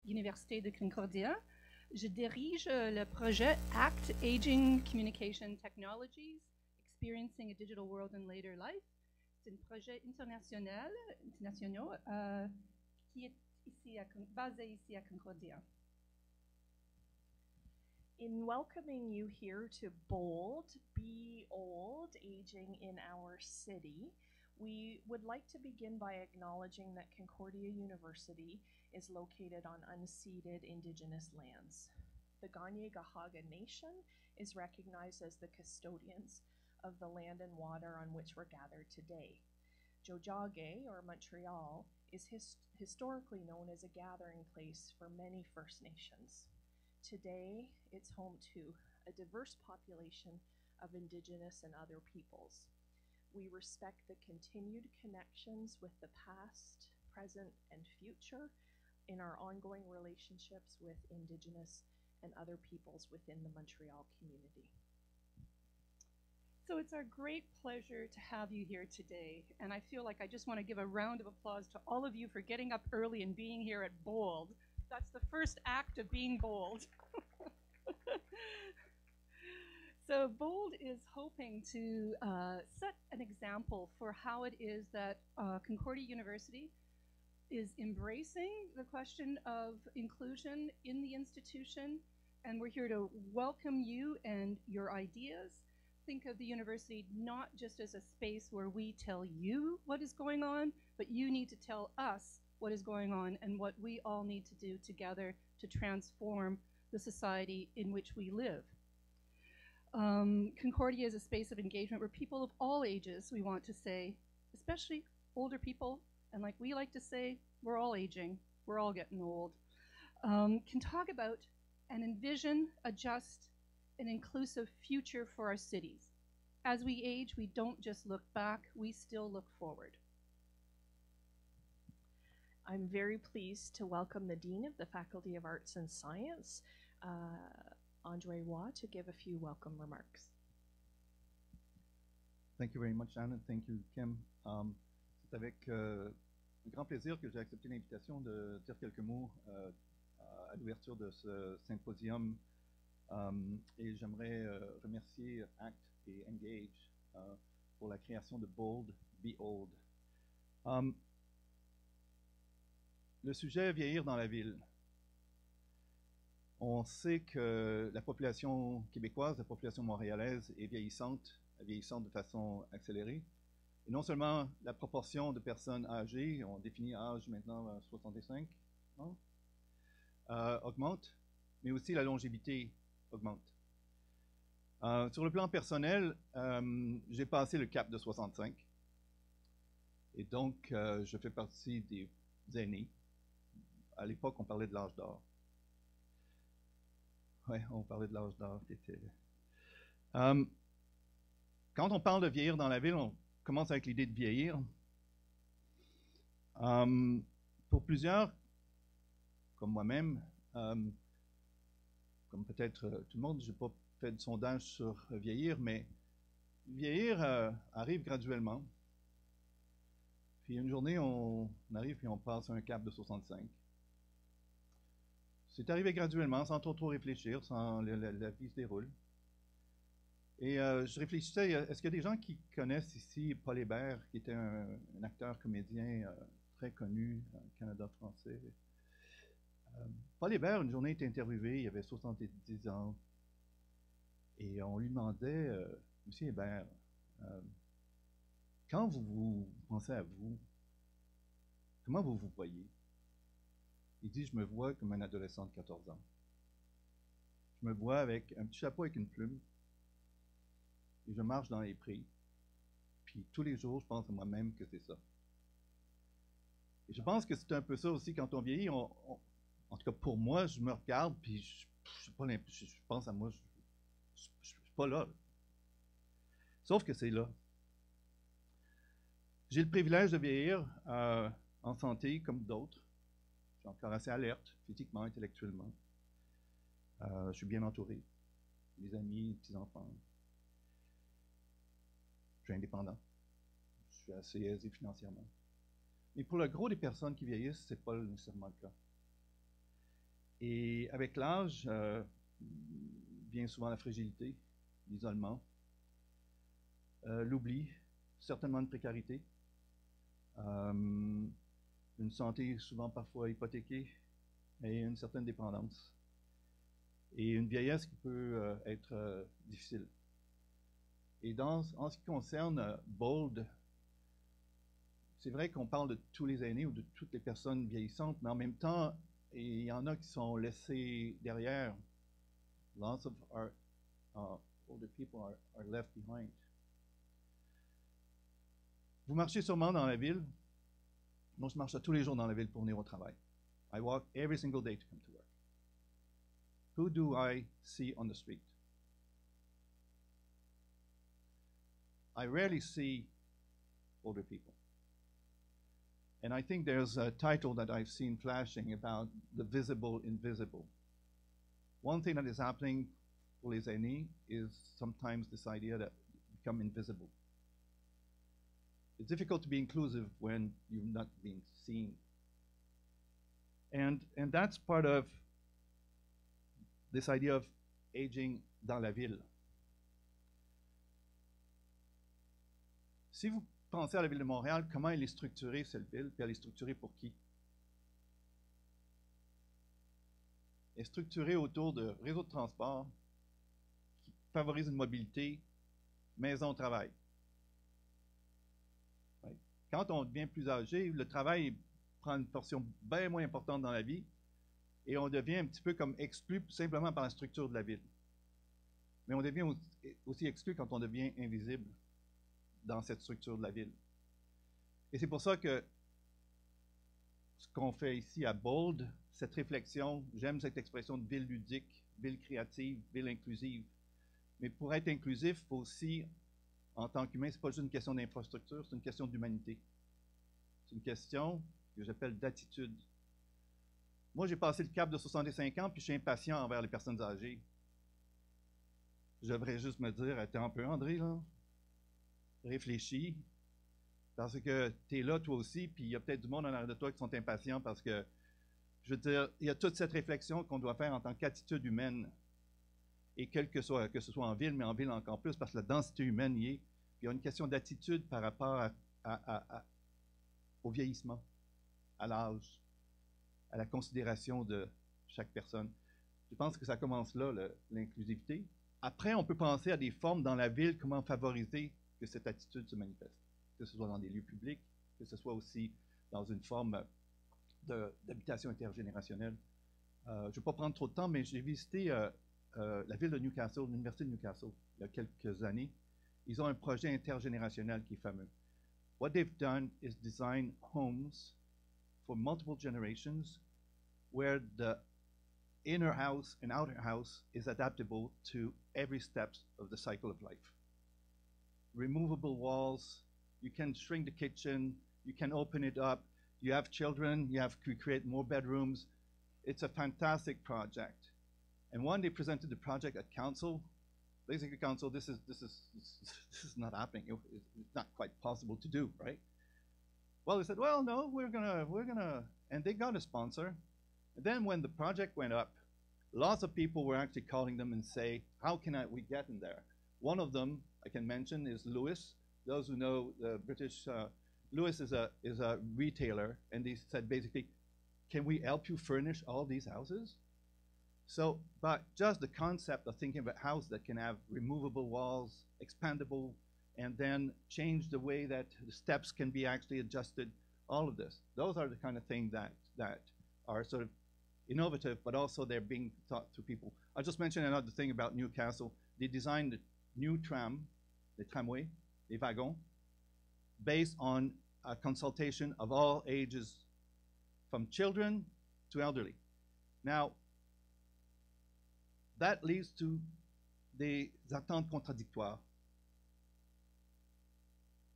l'Université de Concordia. Je dirige le projet ACT, Aging Communication Technologies, Experiencing a Digital World in Later Life. C'est un projet international qui est basé ici à Concordia. In welcoming you here to Bold, Be Old, Aging in Our City, we would like to begin by acknowledging that Concordia University is located on unceded Indigenous lands. The Kanien'kehá:ka Nation is recognized as the custodians of the land and water on which we're gathered today. Tiohtià:ke, or Montreal, is historically known as a gathering place for many First Nations. Today, it's home to a diverse population of Indigenous and other peoples. We respect the continued connections with the past, present, and future in our ongoing relationships with Indigenous and other peoples within the Montreal community. So it's our great pleasure to have you here today, and I feel like I just want to give a round of applause to all of you for getting up early and being here at Bold. That's the first act of being bold. So Bold is hoping to set an example for how it is that Concordia University is embracing the question of inclusion in the institution, and we're here to welcome you and your ideas. Think of the university not just as a space where we tell you what is going on, but you need to tell us what is going on and what we all need to do together to transform the society in which we live. Concordia is a space of engagement where people of all ages, we want to say, especially older people, and like we like to say, we're all aging, we're all getting old, can talk about and envision, adjust, an inclusive future for our cities. As we age, we don't just look back, we still look forward. I'm very pleased to welcome the Dean of the Faculty of Arts and Science, André Roy, to give a few welcome remarks. Thank you very much, Anne, and thank you, Kim. C'est avec un grand plaisir que j'ai accepté l'invitation de dire quelques mots à l'ouverture de ce symposium. Et j'aimerais remercier ACT et Engage pour la création de Bold, Be Old. Le sujet vieillir dans la ville. On sait que la population québécoise, la population montréalaise est vieillissante de façon accélérée. Et non seulement la proportion de personnes âgées, on définit âge maintenant à 65 ans, augmente, mais aussi la longévité augmente. Sur le plan personnel, j'ai passé le cap de 65. Et donc, je fais partie des aînés. À l'époque, on parlait de l'âge d'or. Oui, on parlait de l'âge d'or. Quand on parle de vieillir dans la ville, on commence avec l'idée de vieillir. Pour plusieurs, comme moi-même, comme peut-être tout le monde, je n'ai pas fait de sondage sur vieillir, mais vieillir arrive graduellement. Puis une journée, on arrive et on passe un cap de 65. C'est arrivé graduellement, sans trop réfléchir, sans la vie se déroule. Et je réfléchissais, est-ce qu'il y a des gens qui connaissent ici Paul Hébert, qui était un acteur comédien très connu au Canada français? Paul Hébert, une journée, était interviewé, il avait 70 ans, et on lui demandait, Monsieur Hébert, quand vous pensez à vous, comment vous vous voyez? Il dit, je me vois comme un adolescent de 14 ans. Je me vois avec un petit chapeau avec une plume, et je marche dans les prés, puis tous les jours, je pense à moi-même que c'est ça. Et je pense que c'est un peu ça aussi quand on vieillit. En tout cas, pour moi, je me regarde, puis je pense à moi, je suis pas là. Sauf que c'est là. J'ai le privilège de vieillir en santé comme d'autres. Je suis encore assez alerte, physiquement, intellectuellement. Je suis bien entouré. Des amis, des petits-enfants. Je suis indépendant. Je suis assez aisé financièrement. Mais pour le gros des personnes qui vieillissent, ce n'est pas nécessairement le cas. Et avec l'âge, vient souvent la fragilité, l'isolement, l'oubli, certainement une précarité, une santé souvent parfois hypothéquée et une certaine dépendance. Et une vieillesse qui peut être difficile. Et en ce qui concerne Bold, c'est vrai qu'on parle de tous les aînés ou de toutes les personnes vieillissantes, mais en même temps, il y en a qui sont laissés derrière. Lots of our older people are left behind. Vous marchez sûrement dans la ville. Moi, je marche tous les jours dans la ville pour venir au travail. I walk every single day to come to work. Who do I see on the street? I rarely see older people. And I think there's a title that I've seen flashing about the visible invisible. One thing that is happening for les aînés is sometimes this idea that you become invisible. It's difficult to be inclusive when you're not being seen. And that's part of this idea of aging dans la ville. Si vous pensez à la ville de Montréal, comment elle est structurée, cette ville, puis elle est structurée pour qui? Elle est structurée autour de réseaux de transport qui favorisent une mobilité maison-travail. Quand on devient plus âgé, le travail prend une portion bien moins importante dans la vie et on devient un petit peu comme exclu simplement par la structure de la ville. Mais on devient aussi exclu quand on devient invisible dans cette structure de la ville. Et c'est pour ça que ce qu'on fait ici à Bold, cette réflexion, j'aime cette expression de ville ludique, ville créative, ville inclusive. Mais pour être inclusif, il faut aussi, en tant qu'humain, ce n'est pas juste une question d'infrastructure, c'est une question d'humanité. C'est une question que j'appelle d'attitude. Moi, j'ai passé le cap de 65 ans, puis je suis impatient envers les personnes âgées. Je devrais juste me dire, attends un peu, André, là. Réfléchis, parce que tu es là toi aussi, puis il y a peut-être du monde en arrière de toi qui sont impatients parce que, je veux dire, il y a toute cette réflexion qu'on doit faire en tant qu'attitude humaine, et que ce soit en ville, mais en ville encore plus, parce que la densité humaine y est. Puis il y a une question d'attitude par rapport au vieillissement, à l'âge, à la considération de chaque personne. Je pense que ça commence là, l'inclusivité. Après, on peut penser à des formes dans la ville, comment favoriser que cette attitude se manifeste, que ce soit dans des lieux publics, que ce soit aussi dans une forme d'habitation intergénérationnelle. Je ne vais pas prendre trop de temps, mais j'ai visité la ville de Newcastle, l'université de Newcastle, il y a quelques années. Ils ont un projet intergénérationnel qui est fameux. What they've done is design homes for multiple generations where the inner house and outer house is adaptable to every step of the cycle of life. Removable walls, you can shrink the kitchen, you can open it up, you have children, you have to create more bedrooms. It's a fantastic project. And when they presented the project at council, basically council, this is not happening. It's not quite possible to do, right? Well, they said, well, no, we're gonna, and they got a sponsor. And then when the project went up, lots of people were actually calling them and say, how can we get in there? One of them I can mention is Lewis. Those who know the British, Lewis is a retailer, and they said basically, can we help you furnish all these houses? So, but just the concept of thinking of a house that can have removable walls, expandable, and then change the way that the steps can be actually adjusted, all of this. Those are the kind of things that are sort of innovative, but also they're being taught to people. I'll just mention another thing about Newcastle. They designed the new tram, the tramway, les wagons, based on a consultation of all ages, from children to elderly. Now, that leads to des attentes contradictoires.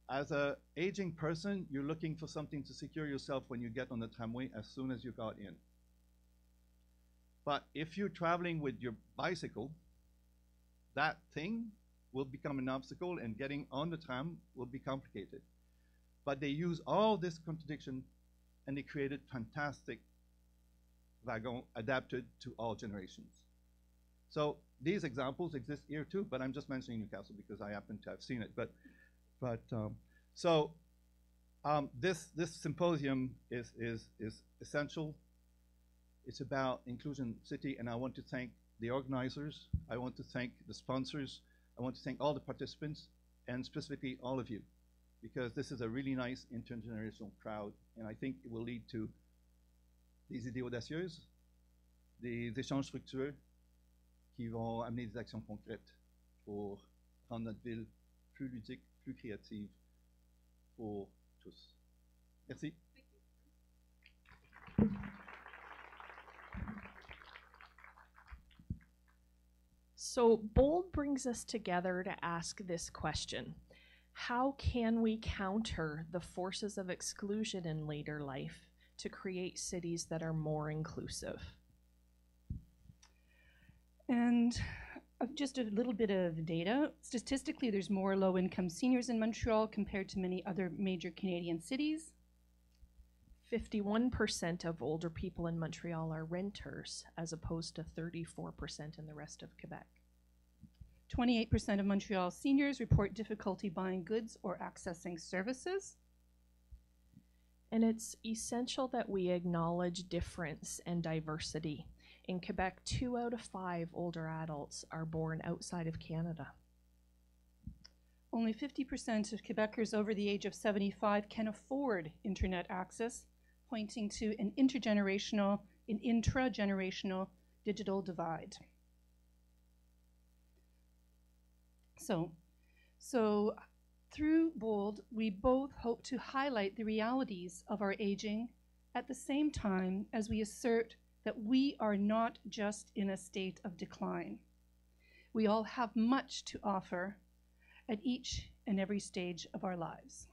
As an aging person, you're looking for something to secure yourself when you get on the tramway as soon as you got in. But if you're traveling with your bicycle, that thing will become an obstacle and getting on the tram will be complicated. But they use all this contradiction and they created fantastic wagon adapted to all generations. So these examples exist here too, but I'm just mentioning Newcastle because I happen to have seen it. This symposium is essential. It's about Inclusion City, and I want to thank the organizers. I want to thank the sponsors. I want to thank all the participants, and specifically all of you, because this is a really nice intergenerational crowd, and I think it will lead to des idées audacieuses, des échanges fructueux qui vont amener des actions concrètes pour rendre notre ville plus ludique, plus créative pour tous. Merci. So Bold brings us together to ask this question: how can we counter the forces of exclusion in later life to create cities that are more inclusive? And just a little bit of data. Statistically, there's more low-income seniors in Montreal compared to many other major Canadian cities. 51% of older people in Montreal are renters, as opposed to 34% in the rest of Quebec. 28% of Montreal seniors report difficulty buying goods or accessing services. And it's essential that we acknowledge difference and diversity. In Quebec, 2 out of 5 older adults are born outside of Canada. Only 50% of Quebecers over the age of 75 can afford internet access, pointing to an intragenerational digital divide. So through Bold, we both hope to highlight the realities of our aging at the same time as we assert that we are not just in a state of decline. We all have much to offer at each and every stage of our lives.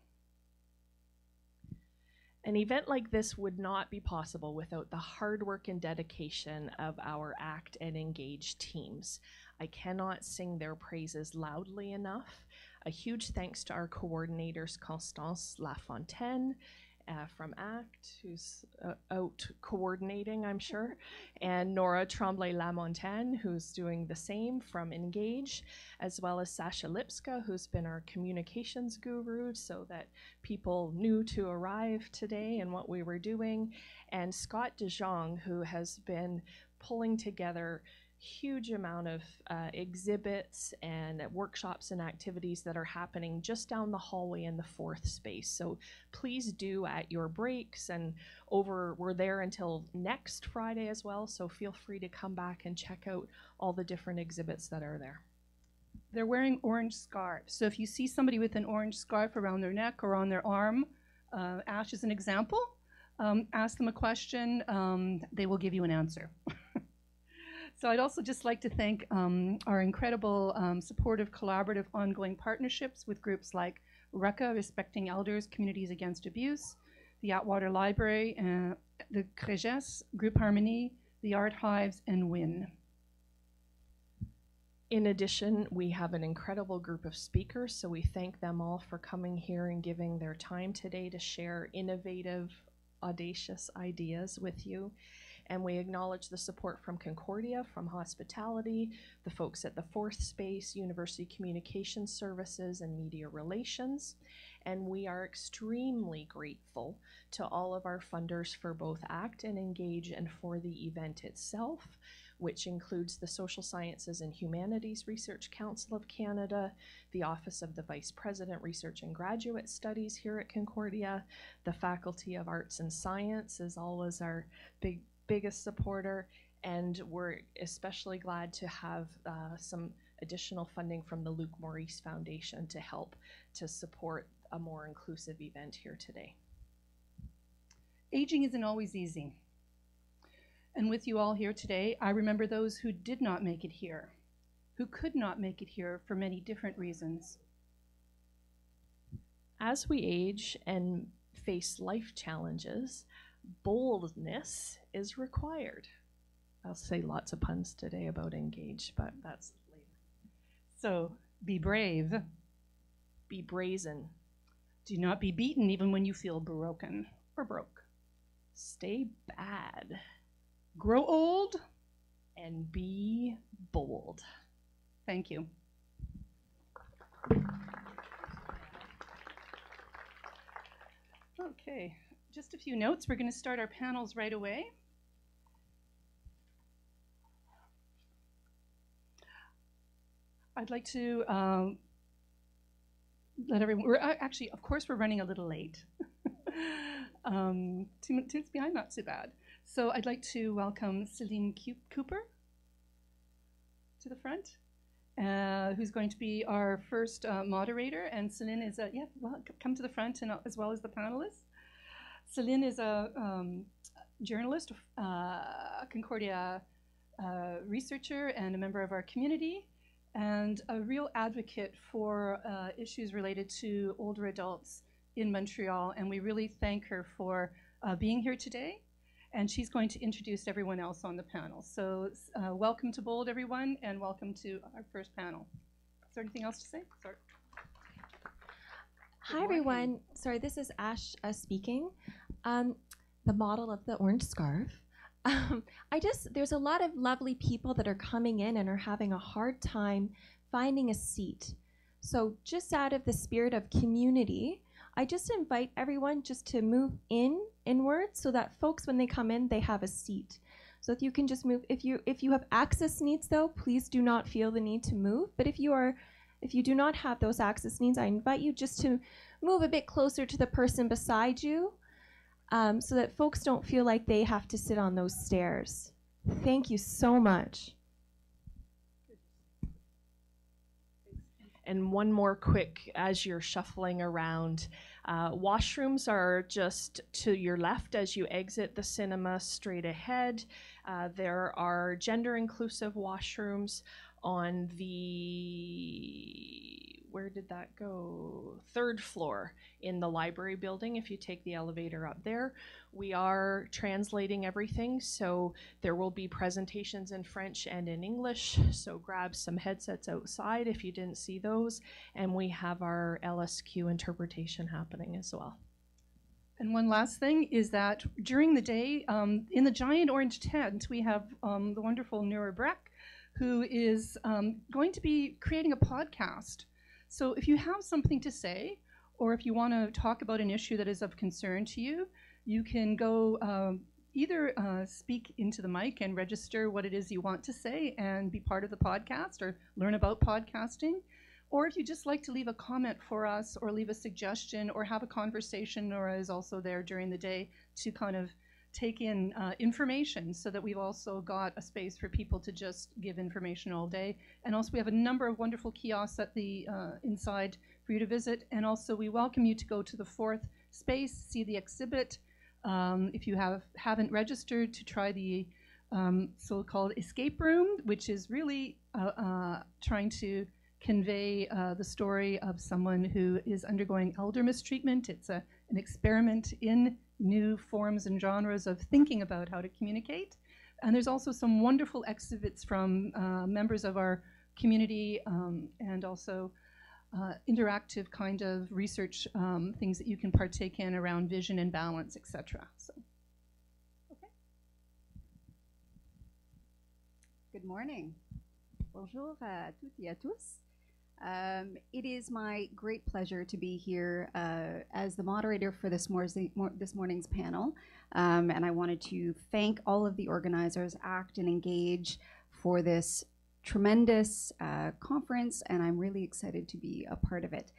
An event like this would not be possible without the hard work and dedication of our ACT and Engage teams. I cannot sing their praises loudly enough. A huge thanks to our coordinators, Constance Lafontaine from ACT, who's out coordinating, I'm sure, and Nora Tremblay-Lamontagne, who's doing the same from Engage, as well as Sasha Lipska, who's been our communications guru so that people knew to arrive today and what we were doing, and Scott DeJong, who has been pulling together huge amount of exhibits and workshops and activities that are happening just down the hallway in the 4th space. So please do at your breaks, and we're there until next Friday as well, so feel free to come back and check out all the different exhibits that are there. They're wearing orange scarves, so if you see somebody with an orange scarf around their neck or on their arm, Ash is an example, ask them a question, they will give you an answer. So I'd also just like to thank our incredible, supportive, collaborative, ongoing partnerships with groups like RECA, Respecting Elders, Communities Against Abuse, the Atwater Library, the CREGES, Group Harmony, the Art Hives, and WIN. In addition, we have an incredible group of speakers, so we thank them all for coming here and giving their time today to share innovative, audacious ideas with you. And we acknowledge the support from Concordia, from Hospitality, the folks at the 4th Space, University Communication Services, and Media Relations. And we are extremely grateful to all of our funders for both ACT and Engage and for the event itself, which includes the Social Sciences and Humanities Research Council of Canada, the Office of the Vice President Research and Graduate Studies here at Concordia, the Faculty of Arts and Science is always our biggest supporter, and we're especially glad to have some additional funding from the Luc Maurice Foundation to help to support a more inclusive event here today. Aging isn't always easy. And with you all here today, I remember those who did not make it here, who could not make it here for many different reasons. As we age and face life challenges, boldness is required. I'll say lots of puns today about Engage, but that's later. So be brave. Be brazen. Do not be beaten even when you feel broken or broke. Stay bad. grow old, and be bold. Thank you. Okay, just a few notes. We're going to start our panels right away. I'd like to let everyone, we're actually, of course, we're running a little late. 2 minutes behind, not so bad. So I'd like to welcome Celine Cooper to the front, who's going to be our first moderator. And Celine is come to the front, and as well as the panelists. Celine is a journalist, Concordia researcher, and a member of our community, and a real advocate for issues related to older adults in Montreal. And we really thank her for being here today. And she's going to introduce everyone else on the panel. So welcome to Bold, everyone, and welcome to our first panel. Is there anything else to say? Sorry. Hi, everyone. Sorry, this is Ash speaking, the model of the orange scarf. There's a lot of lovely people that are coming in and are having a hard time finding a seat. So just out of the spirit of community, I just invite everyone just to move inward so that folks, when they come in, they have a seat. So if you can just move, if you have access needs though, please do not feel the need to move. But if you do not have those access needs, I invite you just to move a bit closer to the person beside you, so that folks don't feel like they have to sit on those stairs. Thank you so much. And one more quick, as you're shuffling around, washrooms are just to your left as you exit the cinema straight ahead. There are gender inclusive washrooms on the, where did that go? 3rd floor in the library building. If you take the elevator up there, we are translating everything, so there will be presentations in French and in English, so grab some headsets outside if you didn't see those, and we have our LSQ interpretation happening as well. And one last thing is that during the day, in the giant orange tent, we have the wonderful Nura Breck, who is going to be creating a podcast. So if you have something to say, or if you want to talk about an issue that is of concern to you, you can go either speak into the mic and register what it is you want to say and be part of the podcast or learn about podcasting. Or if you just like to leave a comment for us or leave a suggestion or have a conversation, Nora is also there during the day to kind of take in information, so that we've also got a space for people to just give information all day. And also we have a number of wonderful kiosks at the inside for you to visit. And also we welcome you to go to the 4th space, see the exhibit. If you haven't registered, to try the so-called escape room, which is really trying to convey the story of someone who is undergoing elder mistreatment. It's an experiment in new forms and genres of thinking about how to communicate. And there's also some wonderful exhibits from members of our community, and also interactive kind of research things that you can partake in around vision and balance, etc. So, okay. Good morning. Bonjour à toutes et à tous. It is my great pleasure to be here as the moderator for this morning's panel. And I wanted to thank all of the organizers, ACT and Engage, for this tremendous conference, and I'm really excited to be a part of it.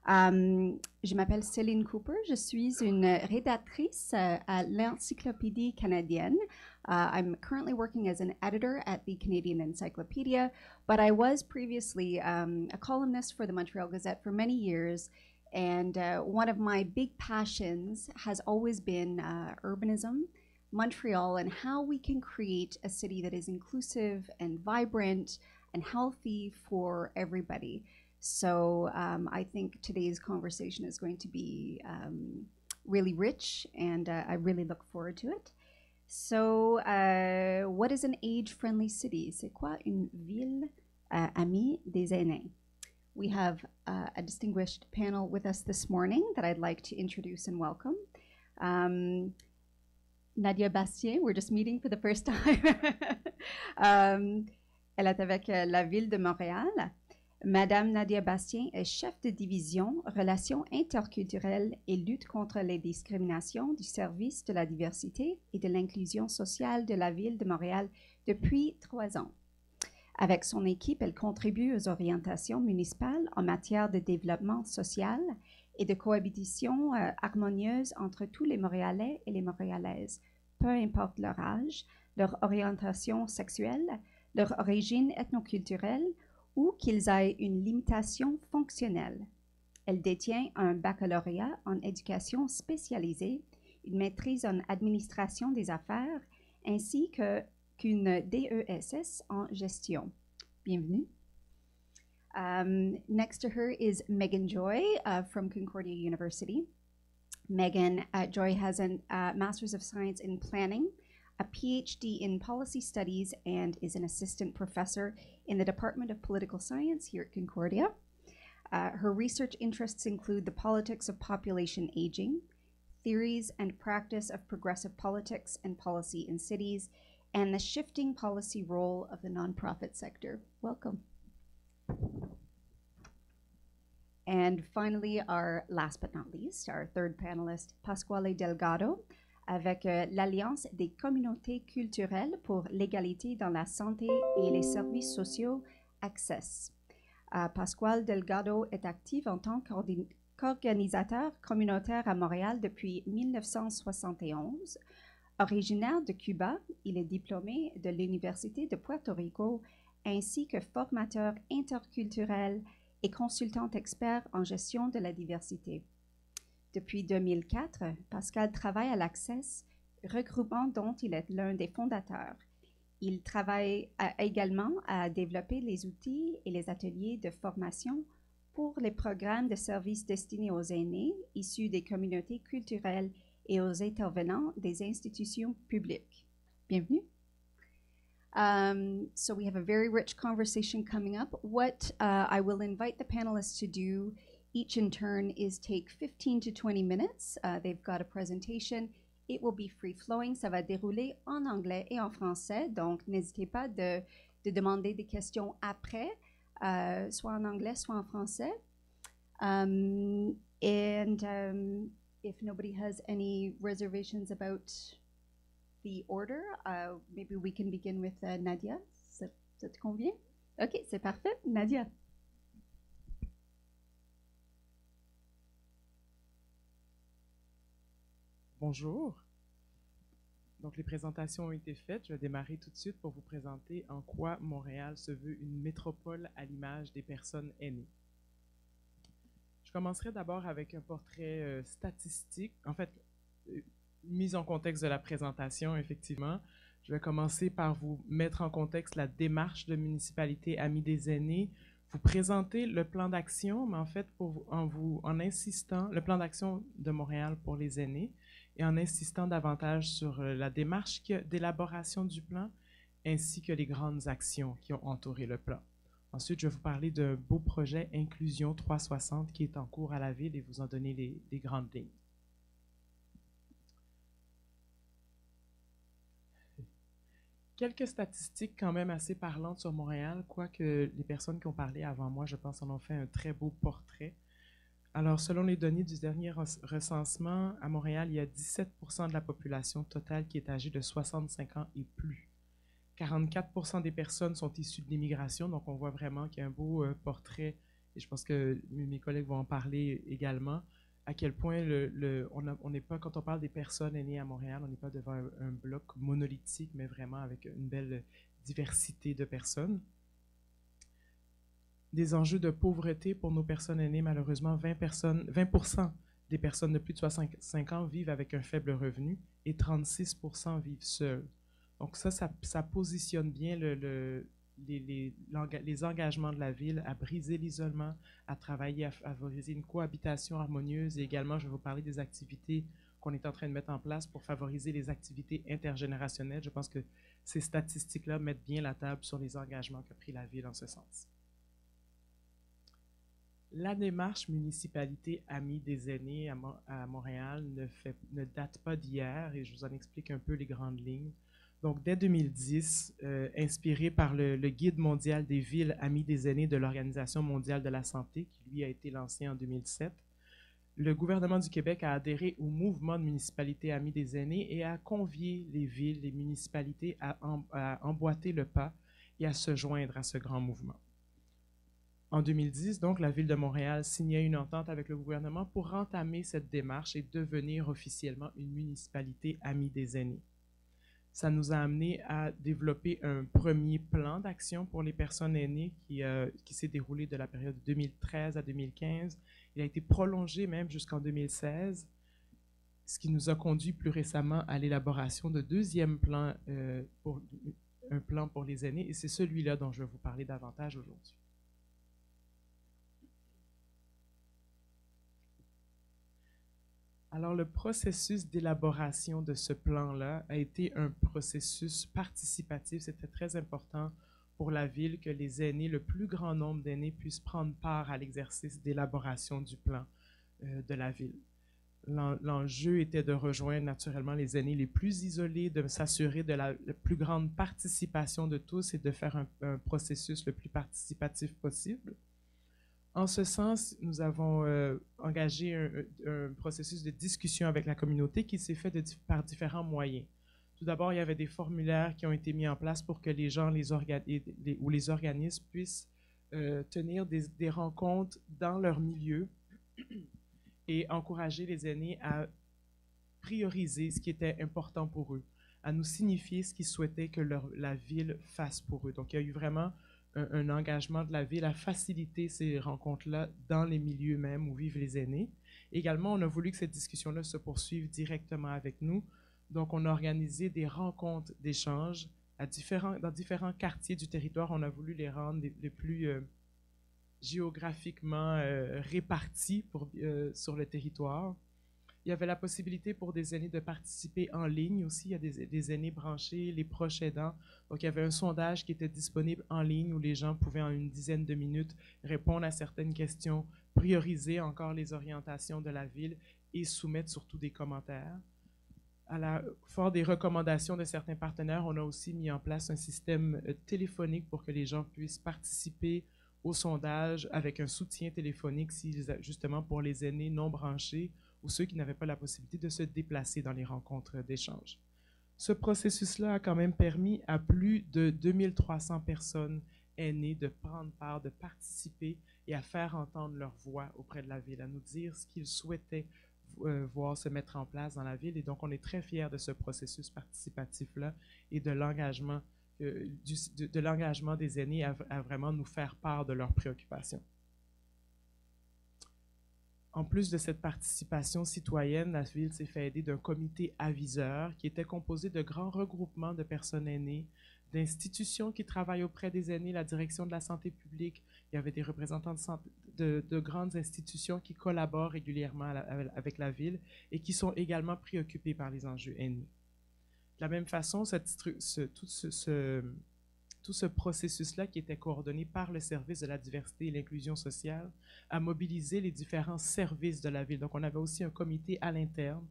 Je m'appelle Céline Cooper, je suis une rédactrice à l'Encyclopédie canadienne. I'm currently working as an editor at the Canadian Encyclopedia, but I was previously a columnist for the Montreal Gazette for many years, and one of my big passions has always been urbanism, Montreal, and how we can create a city that is inclusive and vibrant and healthy for everybody. So I think today's conversation is going to be really rich, and I really look forward to it. So what is an age-friendly city? C'est quoi une ville amie des aînés? We have a distinguished panel with us this morning that I'd like to introduce and welcome. Nadia Bastien. We're just meeting for the first time. Elle est avec la ville de Montréal. Madame Nadia Bastien est chef de division Relations interculturelles et lutte contre les discriminations du service de la diversité et de l'inclusion sociale de la ville de Montréal depuis 3 ans. Avec son équipe, elle contribue aux orientations municipales en matière de développement social et de cohabitation harmonieuse entre tous les Montréalais et les Montréalaises, peu importe leur âge, leur orientation sexuelle, leur origine ethnoculturelle ou qu'ils aient une limitation fonctionnelle. Elle détient un baccalauréat en éducation spécialisée, une maîtrise en administration des affaires, ainsi qu'une DESS en gestion. Bienvenue. Next to her is Megan Joy from Concordia University. Megan Joy has a Master's of Science in Planning, a PhD in Policy Studies, and is an assistant professor in the Department of Political Science here at Concordia. Her research interests include the politics of population aging, theories and practice of progressive politics and policy in cities, and the shifting policy role of the nonprofit sector. Welcome. And finally, our last but not least, our third panelist, Pasquale Delgado, avec l'Alliance des communautés culturelles pour l'égalité dans la santé et les services sociaux, Access. Pasquale Delgado est active en tant qu'organisateur communautaire à Montréal depuis 1971. Originaire de Cuba, il est diplômé de l'Université de Puerto Rico ainsi que formateur interculturel et consultant expert en gestion de la diversité. Depuis 2004, Pascal travaille à l'Access, regroupement dont il est l'un des fondateurs. Il travaille également à développer les outils et les ateliers de formation pour les programmes de services destinés aux aînés issus des communautés culturelles et aux intervenants des institutions publiques. Bienvenue. So we have a very rich conversation coming up. What I will invite the panelists to do each in turn is take 15 to 20 minutes. They've got a presentation. It will be free-flowing. Ça va dérouler en anglais et en français. Donc, n'hésitez pas de demander des questions après, soit en anglais, soit en français. If nobody has any reservations about the order, maybe we can begin with Nadia. Ça te convient? OK, c'est parfait. Nadia. Bonjour. Donc, les présentations ont été faites. Je vais démarrer tout de suite pour vous présenter en quoi Montréal se veut une métropole à l'image des personnes aînées. Je commencerai d'abord avec un portrait statistique. En fait, mise en contexte de la présentation, effectivement. Je vais commencer par vous mettre en contexte la démarche de municipalité Amis des aînés, vous présenter le plan d'action, mais en fait, en insistant, le plan d'action de Montréal pour les aînés, et en insistant davantage sur la démarche d'élaboration du plan, ainsi que les grandes actions qui ont entouré le plan. Ensuite, je vais vous parler d'un beau projet Inclusion 360 qui est en cours à la ville et vous en donner les grandes lignes. Quelques statistiques quand même assez parlantes sur Montréal, quoique les personnes qui ont parlé avant moi, je pense, en ont fait un très beau portrait. Alors, selon les données du dernier recensement, à Montréal, il y a 17% de la population totale qui est âgée de 65 ans et plus. 44% des personnes sont issues de l'immigration, donc on voit vraiment qu'il y a un beau portrait, et je pense que mes collègues vont en parler également, à quel point on n'est pas, quand on parle des personnes aînées à Montréal, on n'est pas devant un bloc monolithique, mais vraiment avec une belle diversité de personnes. Des enjeux de pauvreté pour nos personnes aînées, malheureusement, 20% des personnes de plus de 65 ans vivent avec un faible revenu et 36% vivent seuls. Donc ça positionne bien les engagements de la ville à briser l'isolement, à travailler, à favoriser une cohabitation harmonieuse. Et également, je vais vous parler des activités qu'on est en train de mettre en place pour favoriser les activités intergénérationnelles. Je pense que ces statistiques-là mettent bien la table sur les engagements qu'a pris la ville en ce sens. La démarche municipalité Amis des aînés à Montréal ne date pas d'hier et je vous en explique un peu les grandes lignes. Donc, dès 2010, inspiré par le Guide mondial des villes Amis des aînés de l'Organisation mondiale de la santé, qui lui a été lancé en 2007, le gouvernement du Québec a adhéré au mouvement de municipalité Amis des aînés et a convié les villes, les municipalités à emboîter le pas et à se joindre à ce grand mouvement. En 2010, donc, la ville de Montréal signait une entente avec le gouvernement pour entamer cette démarche et devenir officiellement une municipalité Amis des aînés. Ça nous a amené à développer un premier plan d'action pour les personnes aînées qui s'est déroulé de la période 2013 à 2015. Il a été prolongé même jusqu'en 2016, ce qui nous a conduit plus récemment à l'élaboration de deuxième plan, un plan pour les aînés, et c'est celui-là dont je vais vous parler davantage aujourd'hui. Alors, le processus d'élaboration de ce plan-là a été un processus participatif. C'était très important pour la ville que les aînés, le plus grand nombre d'aînés, puissent prendre part à l'exercice d'élaboration du plan de la ville. L'enjeu était de rejoindre naturellement les aînés les plus isolés, de s'assurer de la plus grande participation de tous et de faire un processus le plus participatif possible. En ce sens, nous avons engagé un processus de discussion avec la communauté qui s'est fait par différents moyens. Tout d'abord, il y avait des formulaires qui ont été mis en place pour que les gens ou les organismes puissent tenir des rencontres dans leur milieu et encourager les aînés à prioriser ce qui était important pour eux, à nous signifier ce qu'ils souhaitaient que la ville fasse pour eux. Donc, il y a eu vraiment un engagement de la ville à faciliter ces rencontres-là dans les milieux même où vivent les aînés. Également, on a voulu que cette discussion-là se poursuive directement avec nous. Donc, on a organisé des rencontres d'échange dans différents quartiers du territoire. On a voulu les rendre les plus géographiquement répartis sur le territoire. Il y avait la possibilité pour des aînés de participer en ligne aussi. Il y a des aînés branchés, les proches aidants. Donc, il y avait un sondage qui était disponible en ligne où les gens pouvaient en une dizaine de minutes répondre à certaines questions, prioriser encore les orientations de la ville et soumettre surtout des commentaires. Fort des recommandations de certains partenaires, on a aussi mis en place un système téléphonique pour que les gens puissent participer au sondage avec un soutien téléphonique, justement pour les aînés non branchés ou ceux qui n'avaient pas la possibilité de se déplacer dans les rencontres d'échange. Ce processus-là a quand même permis à plus de 2300 personnes aînées de prendre part, de participer et à faire entendre leur voix auprès de la ville, à nous dire ce qu'ils souhaitaient voir se mettre en place dans la ville. Et donc, on est très fiers de ce processus participatif-là et de l'engagement des aînés à vraiment nous faire part de leurs préoccupations. En plus de cette participation citoyenne, la ville s'est fait aider d'un comité aviseur qui était composé de grands regroupements de personnes aînées, d'institutions qui travaillent auprès des aînés, la direction de la santé publique. Il y avait des représentants de grandes institutions qui collaborent régulièrement avec la ville et qui sont également préoccupés par les enjeux aînés. De la même façon, tout ce processus-là, qui était coordonné par le service de la diversité et l'inclusion sociale, a mobilisé les différents services de la ville. Donc, on avait aussi un comité à l'interne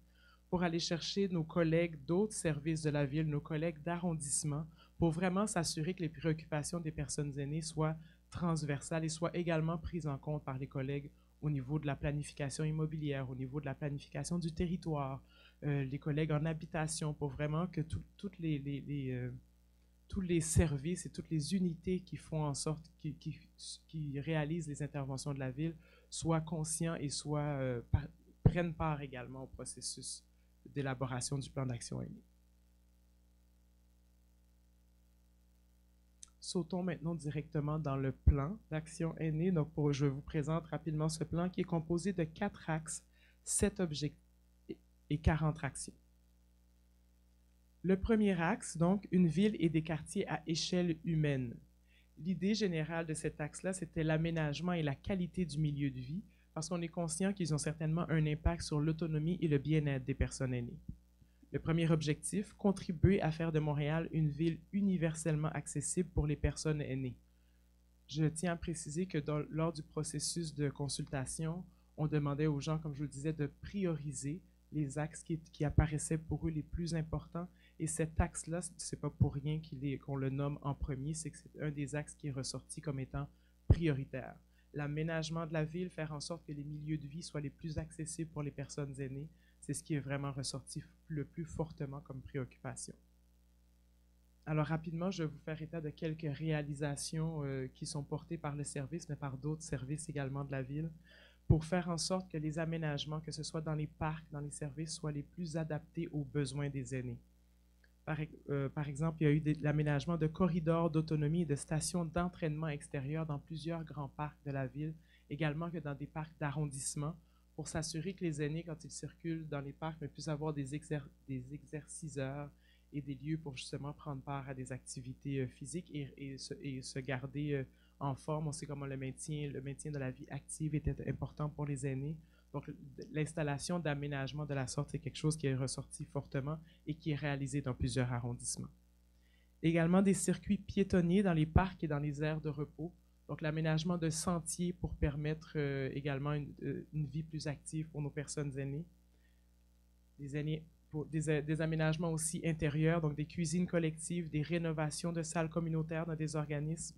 pour aller chercher nos collègues d'autres services de la ville, nos collègues d'arrondissement, pour vraiment s'assurer que les préoccupations des personnes aînées soient transversales et soient également prises en compte par les collègues au niveau de la planification immobilière, au niveau de la planification du territoire, les collègues en habitation, pour vraiment que tous les services et toutes les unités qui font en sorte, qui réalisent les interventions de la ville soient conscients et prennent part également au processus d'élaboration du plan d'action aînée. Sautons maintenant directement dans le plan d'action aînée. Donc, je vous présente rapidement ce plan qui est composé de 4 axes, 7 objectifs et 40 actions. Le premier axe, donc, une ville et des quartiers à échelle humaine. L'idée générale de cet axe-là, c'était l'aménagement et la qualité du milieu de vie, parce qu'on est conscient qu'ils ont certainement un impact sur l'autonomie et le bien-être des personnes aînées. Le premier objectif, contribuer à faire de Montréal une ville universellement accessible pour les personnes aînées. Je tiens à préciser que lors du processus de consultation, on demandait aux gens, comme je vous le disais, de prioriser les axes qui apparaissaient pour eux les plus importants. Et cet axe-là, c'est pas pour rien qu'on le nomme en premier, c'est que c'est un des axes qui est ressorti comme étant prioritaire. L'aménagement de la ville, faire en sorte que les milieux de vie soient les plus accessibles pour les personnes aînées, c'est ce qui est vraiment ressorti le plus fortement comme préoccupation. Alors rapidement, je vais vous faire état de quelques réalisations qui sont portées par le service, mais par d'autres services également de la ville, pour faire en sorte que les aménagements, que ce soit dans les parcs, dans les services, soient les plus adaptés aux besoins des aînés. Par exemple, il y a eu l'aménagement de corridors d'autonomie et de stations d'entraînement extérieur dans plusieurs grands parcs de la ville, également que dans des parcs d'arrondissement, pour s'assurer que les aînés, quand ils circulent dans les parcs, puissent avoir des exerciceurs et des lieux pour justement prendre part à des activités physiques et se garder en forme. On sait comment le maintien de la vie active était important pour les aînés. Donc, l'installation d'aménagement de la sorte, c'est quelque chose qui est ressorti fortement et qui est réalisé dans plusieurs arrondissements. Également des circuits piétonniers dans les parcs et dans les aires de repos. Donc, l'aménagement de sentiers pour permettre également une vie plus active pour nos personnes aînées. Des aménagements aussi intérieurs, donc des cuisines collectives, des rénovations de salles communautaires dans des organismes.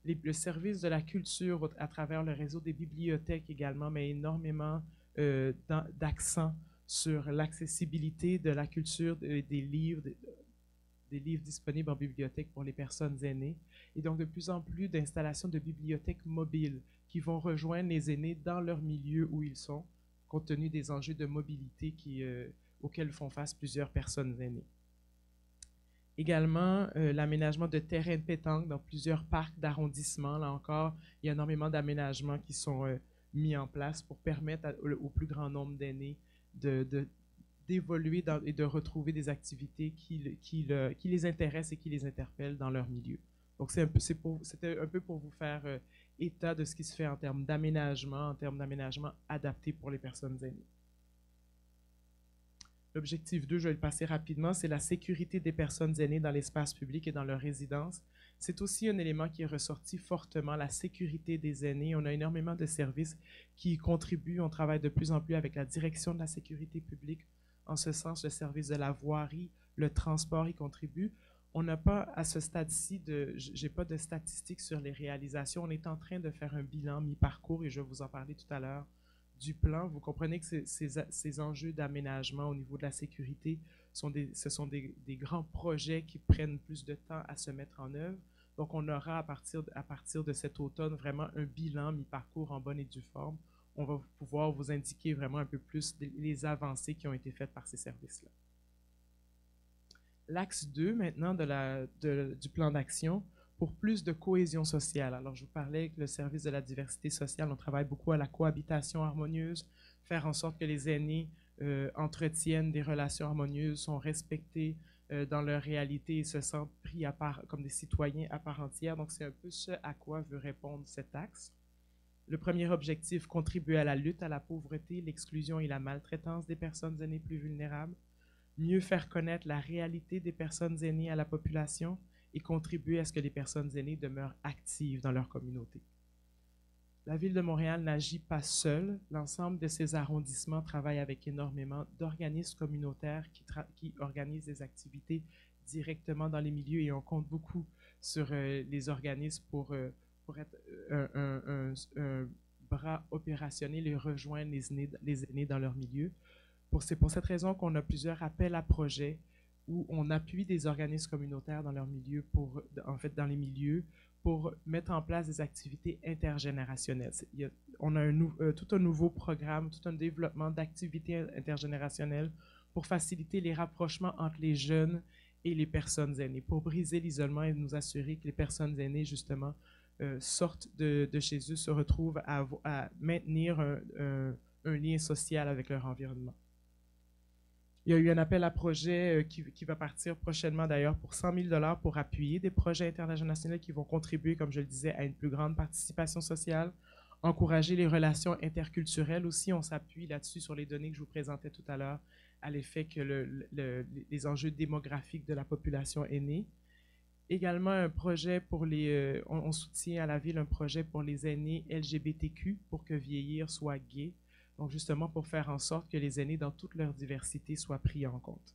Le service de la culture à travers le réseau des bibliothèques également met énormément d'accent sur l'accessibilité de la culture, des livres disponibles en bibliothèque pour les personnes aînées. Et donc de plus en plus d'installations de bibliothèques mobiles qui vont rejoindre les aînés dans leur milieu où ils sont, compte tenu des enjeux de mobilité auxquels font face plusieurs personnes aînées. Également, l'aménagement de terrains de pétanque dans plusieurs parcs d'arrondissement. Là encore, il y a énormément d'aménagements qui sont mis en place pour permettre au plus grand nombre d'aînés d'évoluer et de retrouver des activités qui les intéressent et qui les interpellent dans leur milieu. Donc, c'était un peu pour vous faire état de ce qui se fait en termes d'aménagement adapté pour les personnes aînées. L'objectif 2, je vais le passer rapidement, c'est la sécurité des personnes aînées dans l'espace public et dans leur résidence. C'est aussi un élément qui est ressorti fortement, la sécurité des aînés. On a énormément de services qui y contribuent. On travaille de plus en plus avec la direction de la sécurité publique. En ce sens, le service de la voirie, le transport y contribue. On n'a pas, à ce stade-ci, j'ai pas de statistiques sur les réalisations. On est en train de faire un bilan mi-parcours et je vais vous en parler tout à l'heure du plan. Vous comprenez que ces enjeux d'aménagement au niveau de la sécurité, ce sont des grands projets qui prennent plus de temps à se mettre en œuvre. Donc, on aura à partir de cet automne vraiment un bilan mi-parcours en bonne et due forme. On va pouvoir vous indiquer vraiment un peu plus les avancées qui ont été faites par ces services-là. L'axe 2, maintenant, du plan d'action, pour plus de cohésion sociale. Alors, je vous parlais que le service de la diversité sociale, on travaille beaucoup à la cohabitation harmonieuse, faire en sorte que les aînés entretiennent des relations harmonieuses, sont respectés dans leur réalité et se sentent pris comme des citoyens à part entière. Donc, c'est un peu ce à quoi veut répondre cet axe. Le premier objectif, contribuer à la lutte à la pauvreté, l'exclusion et la maltraitance des personnes aînées plus vulnérables. Mieux faire connaître la réalité des personnes aînées à la population et contribuer à ce que les personnes aînées demeurent actives dans leur communauté. La Ville de Montréal n'agit pas seule. L'ensemble de ces arrondissements travaillent avec énormément d'organismes communautaires qui organisent des activités directement dans les milieux et on compte beaucoup sur les organismes pour être un bras opérationnel et rejoindre les aînés dans leur milieu. C'est pour cette raison qu'on a plusieurs appels à projets où on appuie des organismes communautaires dans leur milieu dans les milieux pour mettre en place des activités intergénérationnelles. On a tout un nouveau programme, tout un développement d'activités intergénérationnelles pour faciliter les rapprochements entre les jeunes et les personnes aînées, pour briser l'isolement et nous assurer que les personnes aînées, justement, sortent de chez eux, se retrouvent à maintenir un lien social avec leur environnement. Il y a eu un appel à projet qui va partir prochainement d'ailleurs pour 100 000 $ pour appuyer des projets internationaux qui vont contribuer, comme je le disais, à une plus grande participation sociale, encourager les relations interculturelles aussi. On s'appuie là-dessus sur les données que je vous présentais tout à l'heure à l'effet que les enjeux démographiques de la population aînée. Également un projet pour les... on soutient à la ville un projet pour les aînés LGBTQ pour que vieillir soit gay. Donc justement pour faire en sorte que les aînés dans toute leur diversité soient pris en compte.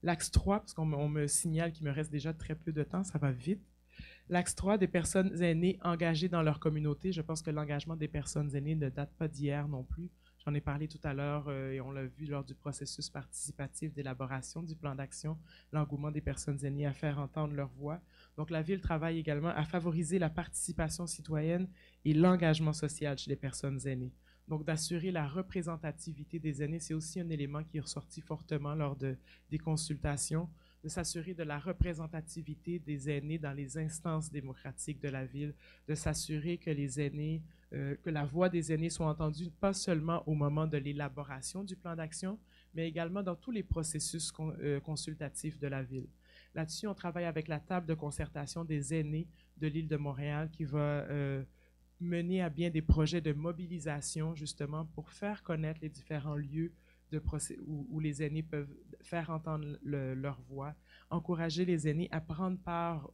L'axe 3, parce qu'on me signale qu'il me reste déjà très peu de temps, ça va vite. L'axe 3, des personnes aînées engagées dans leur communauté. Je pense que l'engagement des personnes aînées ne date pas d'hier non plus. J'en ai parlé tout à l'heure et on l'a vu lors du processus participatif d'élaboration du plan d'action, l'engouement des personnes aînées à faire entendre leur voix. Donc la ville travaille également à favoriser la participation citoyenne et l'engagement social chez les personnes aînées. Donc d'assurer la représentativité des aînés, c'est aussi un élément qui est ressorti fortement lors des consultations, de s'assurer de la représentativité des aînés dans les instances démocratiques de la ville, de s'assurer que les aînés, que la voix des aînés soit entendue pas seulement au moment de l'élaboration du plan d'action, mais également dans tous les processus consultatifs de la ville. Là-dessus, on travaille avec la table de concertation des aînés de l'île de Montréal qui va mener à bien des projets de mobilisation justement pour faire connaître les différents lieux où les aînés peuvent faire entendre leur voix, encourager les aînés à prendre part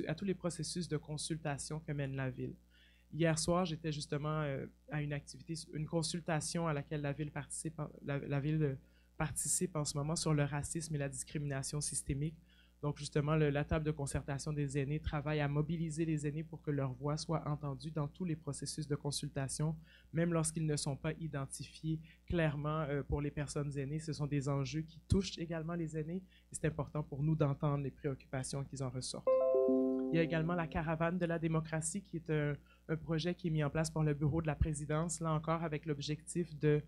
à tous les processus de consultation que mène la ville. Hier soir, j'étais justement à une consultation à laquelle la ville participe en ce moment sur le racisme et la discrimination systémique. Donc justement, la table de concertation des aînés travaille à mobiliser les aînés pour que leur voix soit entendue dans tous les processus de consultation, même lorsqu'ils ne sont pas identifiés clairement pour les personnes aînées. Ce sont des enjeux qui touchent également les aînés et c'est important pour nous d'entendre les préoccupations qui en ressortent. Il y a également la caravane de la démocratie qui est un projet qui est mis en place par le bureau de la présidence, là encore avec l'objectif de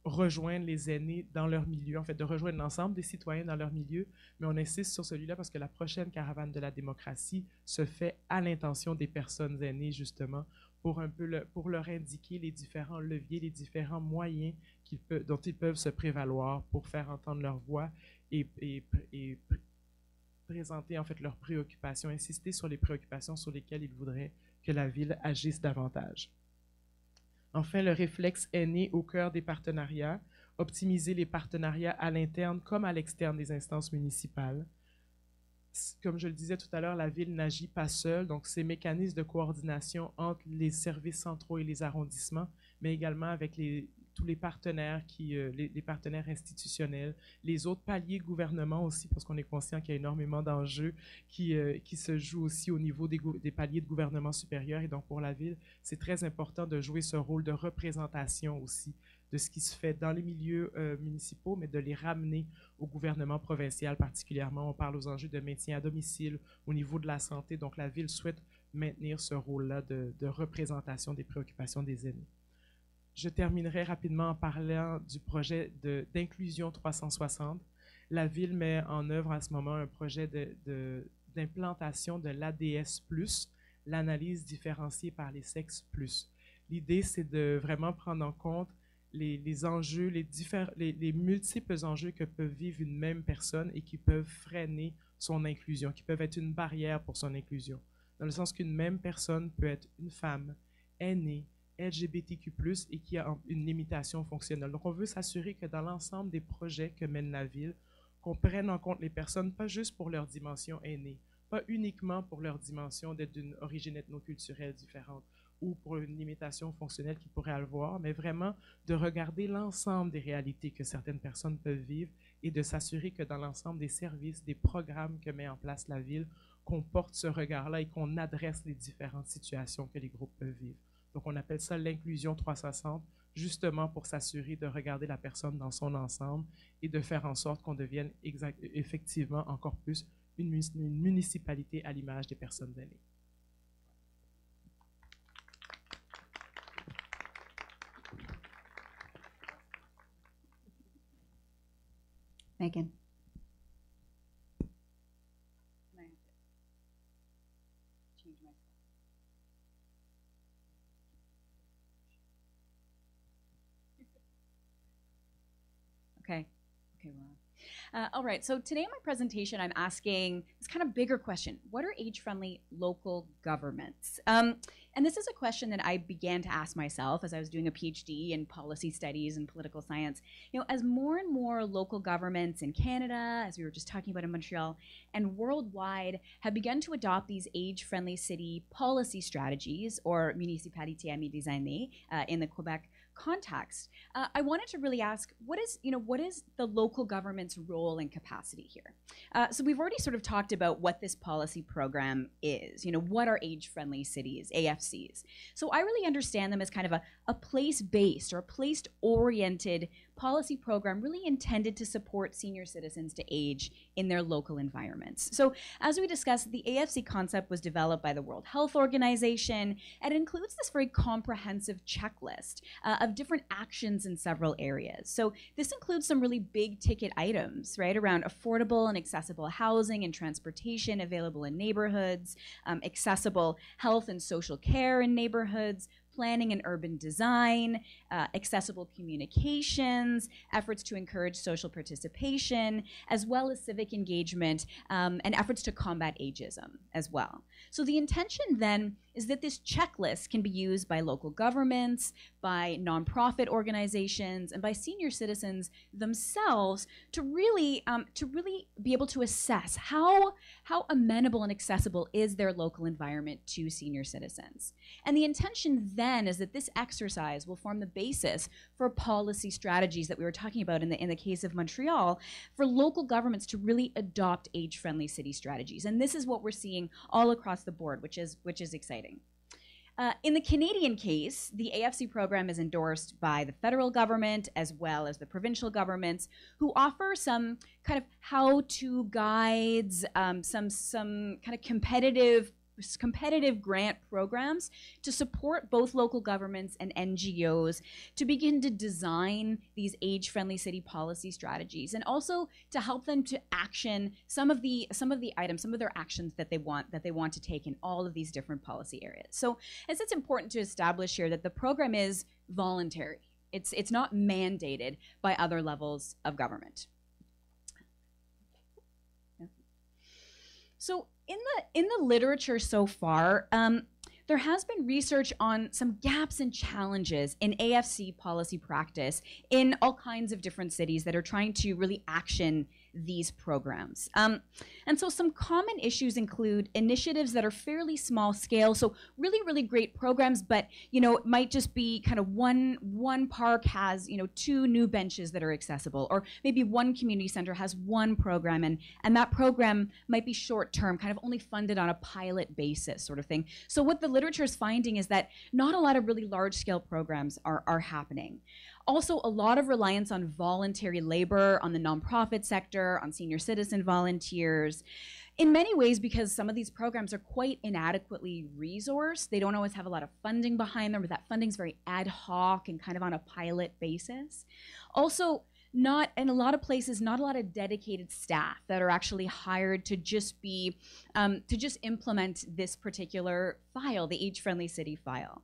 rejoindre les aînés dans leur milieu, en fait, de rejoindre l'ensemble des citoyens dans leur milieu, mais on insiste sur celui-là parce que la prochaine caravane de la démocratie se fait à l'intention des personnes aînées, justement, pour pour leur indiquer les différents leviers, les différents moyens dont ils peuvent se prévaloir pour faire entendre leur voix et présenter, en fait, leurs préoccupations, insister sur les préoccupations sur lesquelles ils voudraient que la ville agisse davantage. Enfin, le réflexe aîné au cœur des partenariats, optimiser les partenariats à l'interne comme à l'externe des instances municipales. Comme je le disais tout à l'heure, la ville n'agit pas seule, donc ces mécanismes de coordination entre les services centraux et les arrondissements, mais également avec tous les partenaires, les partenaires institutionnels, les autres paliers gouvernement aussi, parce qu'on est conscient qu'il y a énormément d'enjeux qui se jouent aussi au niveau des paliers de gouvernement supérieur. Et donc pour la ville, c'est très important de jouer ce rôle de représentation aussi de ce qui se fait dans les milieux municipaux, mais de les ramener au gouvernement provincial particulièrement. On parle aux enjeux de maintien à domicile, au niveau de la santé. Donc la ville souhaite maintenir ce rôle-là de représentation des préoccupations des aînés. Je terminerai rapidement en parlant du projet d'inclusion 360. La ville met en œuvre en ce moment un projet d'implantation de l'ADS+, l'analyse différenciée par les sexes+. L'idée, c'est de vraiment prendre en compte les enjeux, les multiples enjeux que peut vivre une même personne et qui peuvent freiner son inclusion, qui peuvent être une barrière pour son inclusion. Dans le sens qu'une même personne peut être une femme, aînée, LGBTQ+, et qui a une limitation fonctionnelle. Donc, on veut s'assurer que dans l'ensemble des projets que mène la ville, qu'on prenne en compte les personnes, pas juste pour leur dimension aînée, pas uniquement pour leur dimension d'être d'une origine ethnoculturelle différente ou pour une limitation fonctionnelle qu'ils pourraient avoir, mais vraiment de regarder l'ensemble des réalités que certaines personnes peuvent vivre et de s'assurer que dans l'ensemble des services, des programmes que met en place la ville, qu'on porte ce regard-là et qu'on adresse les différentes situations que les groupes peuvent vivre. Donc, on appelle ça l'inclusion 360, justement pour s'assurer de regarder la personne dans son ensemble et de faire en sorte qu'on devienne effectivement encore plus une municipalité à l'image des personnes aînées. Megan. Okay, we're on. All right, so today in my presentation, I'm asking this kind of bigger question. What are age-friendly local governments? And this is a question that I began to ask myself as I was doing a PhD in policy studies and political science. You know, as more and more local governments in Canada, as we were just talking about in Montreal, and worldwide have begun to adopt these age-friendly city policy strategies, or municipalité amies des aînés in the Quebec context, I wanted to really ask, what is the local government's role and capacity here? So we've already sort of talked about what this policy program is. You know, what are age-friendly cities, AFCs? So I really understand them as kind of a place-based or a place-oriented policy program really intended to support senior citizens to age in their local environments. So as we discussed, the AFC concept was developed by the World Health Organization, and it includes this very comprehensive checklist of different actions in several areas. So this includes some really big ticket items, right, around affordable and accessible housing and transportation available in neighborhoods, accessible health and social care in neighborhoods, planning and urban design, accessible communications, efforts to encourage social participation, as well as civic engagement, and efforts to combat ageism as well. So the intention then is that this checklist can be used by local governments, by nonprofit organizations, and by senior citizens themselves to really be able to assess how amenable and accessible is their local environment to senior citizens. And the intention then is that this exercise will form the basis for policy strategies that we were talking about in the case of Montreal, for local governments to really adopt age-friendly city strategies. And this is what we're seeing all across the board, which is exciting. In the Canadian case, the AFC program is endorsed by the federal government as well as the provincial governments, who offer some kind of how-to guides, some kind of competitive grant programs to support both local governments and NGOs to begin to design these age-friendly city policy strategies, and also to help them to action some of the items, some of their actions that they want to take in all of these different policy areas. So, as it's important to establish here that the program is voluntary. It's not mandated by other levels of government. So in the literature so far, there has been research on some gaps and challenges in AFC policy practice in all kinds of different cities that are trying to really action these programs. And so some common issues include initiatives that are fairly small scale, so really, really great programs, but it might just be kind of one park has 2 new benches that are accessible, or maybe one community center has one program, and that program might be short term, kind of only funded on a pilot basis sort of thing. So what the literature is finding is that not a lot of really large scale programs are happening. Also, a lot of reliance on voluntary labor, on the nonprofit sector, on senior citizen volunteers. In many ways, because some of these programs are quite inadequately resourced. They don't always have a lot of funding behind them, or that funding's very ad hoc and kind of on a pilot basis. Also, not in a lot of places, not a lot of dedicated staff that are actually hired to just be to just implement this particular file, the age-friendly city file.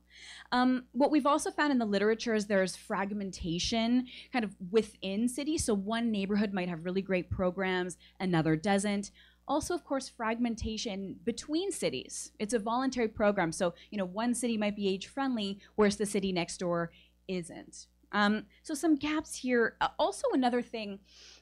What we've also found in the literature is there's fragmentation kind of within cities. So one neighborhood might have really great programs, another doesn't. Also, of course, fragmentation between cities. It's a voluntary program, so one city might be age-friendly, whereas the city next door isn't. So some gaps here. Also, another thing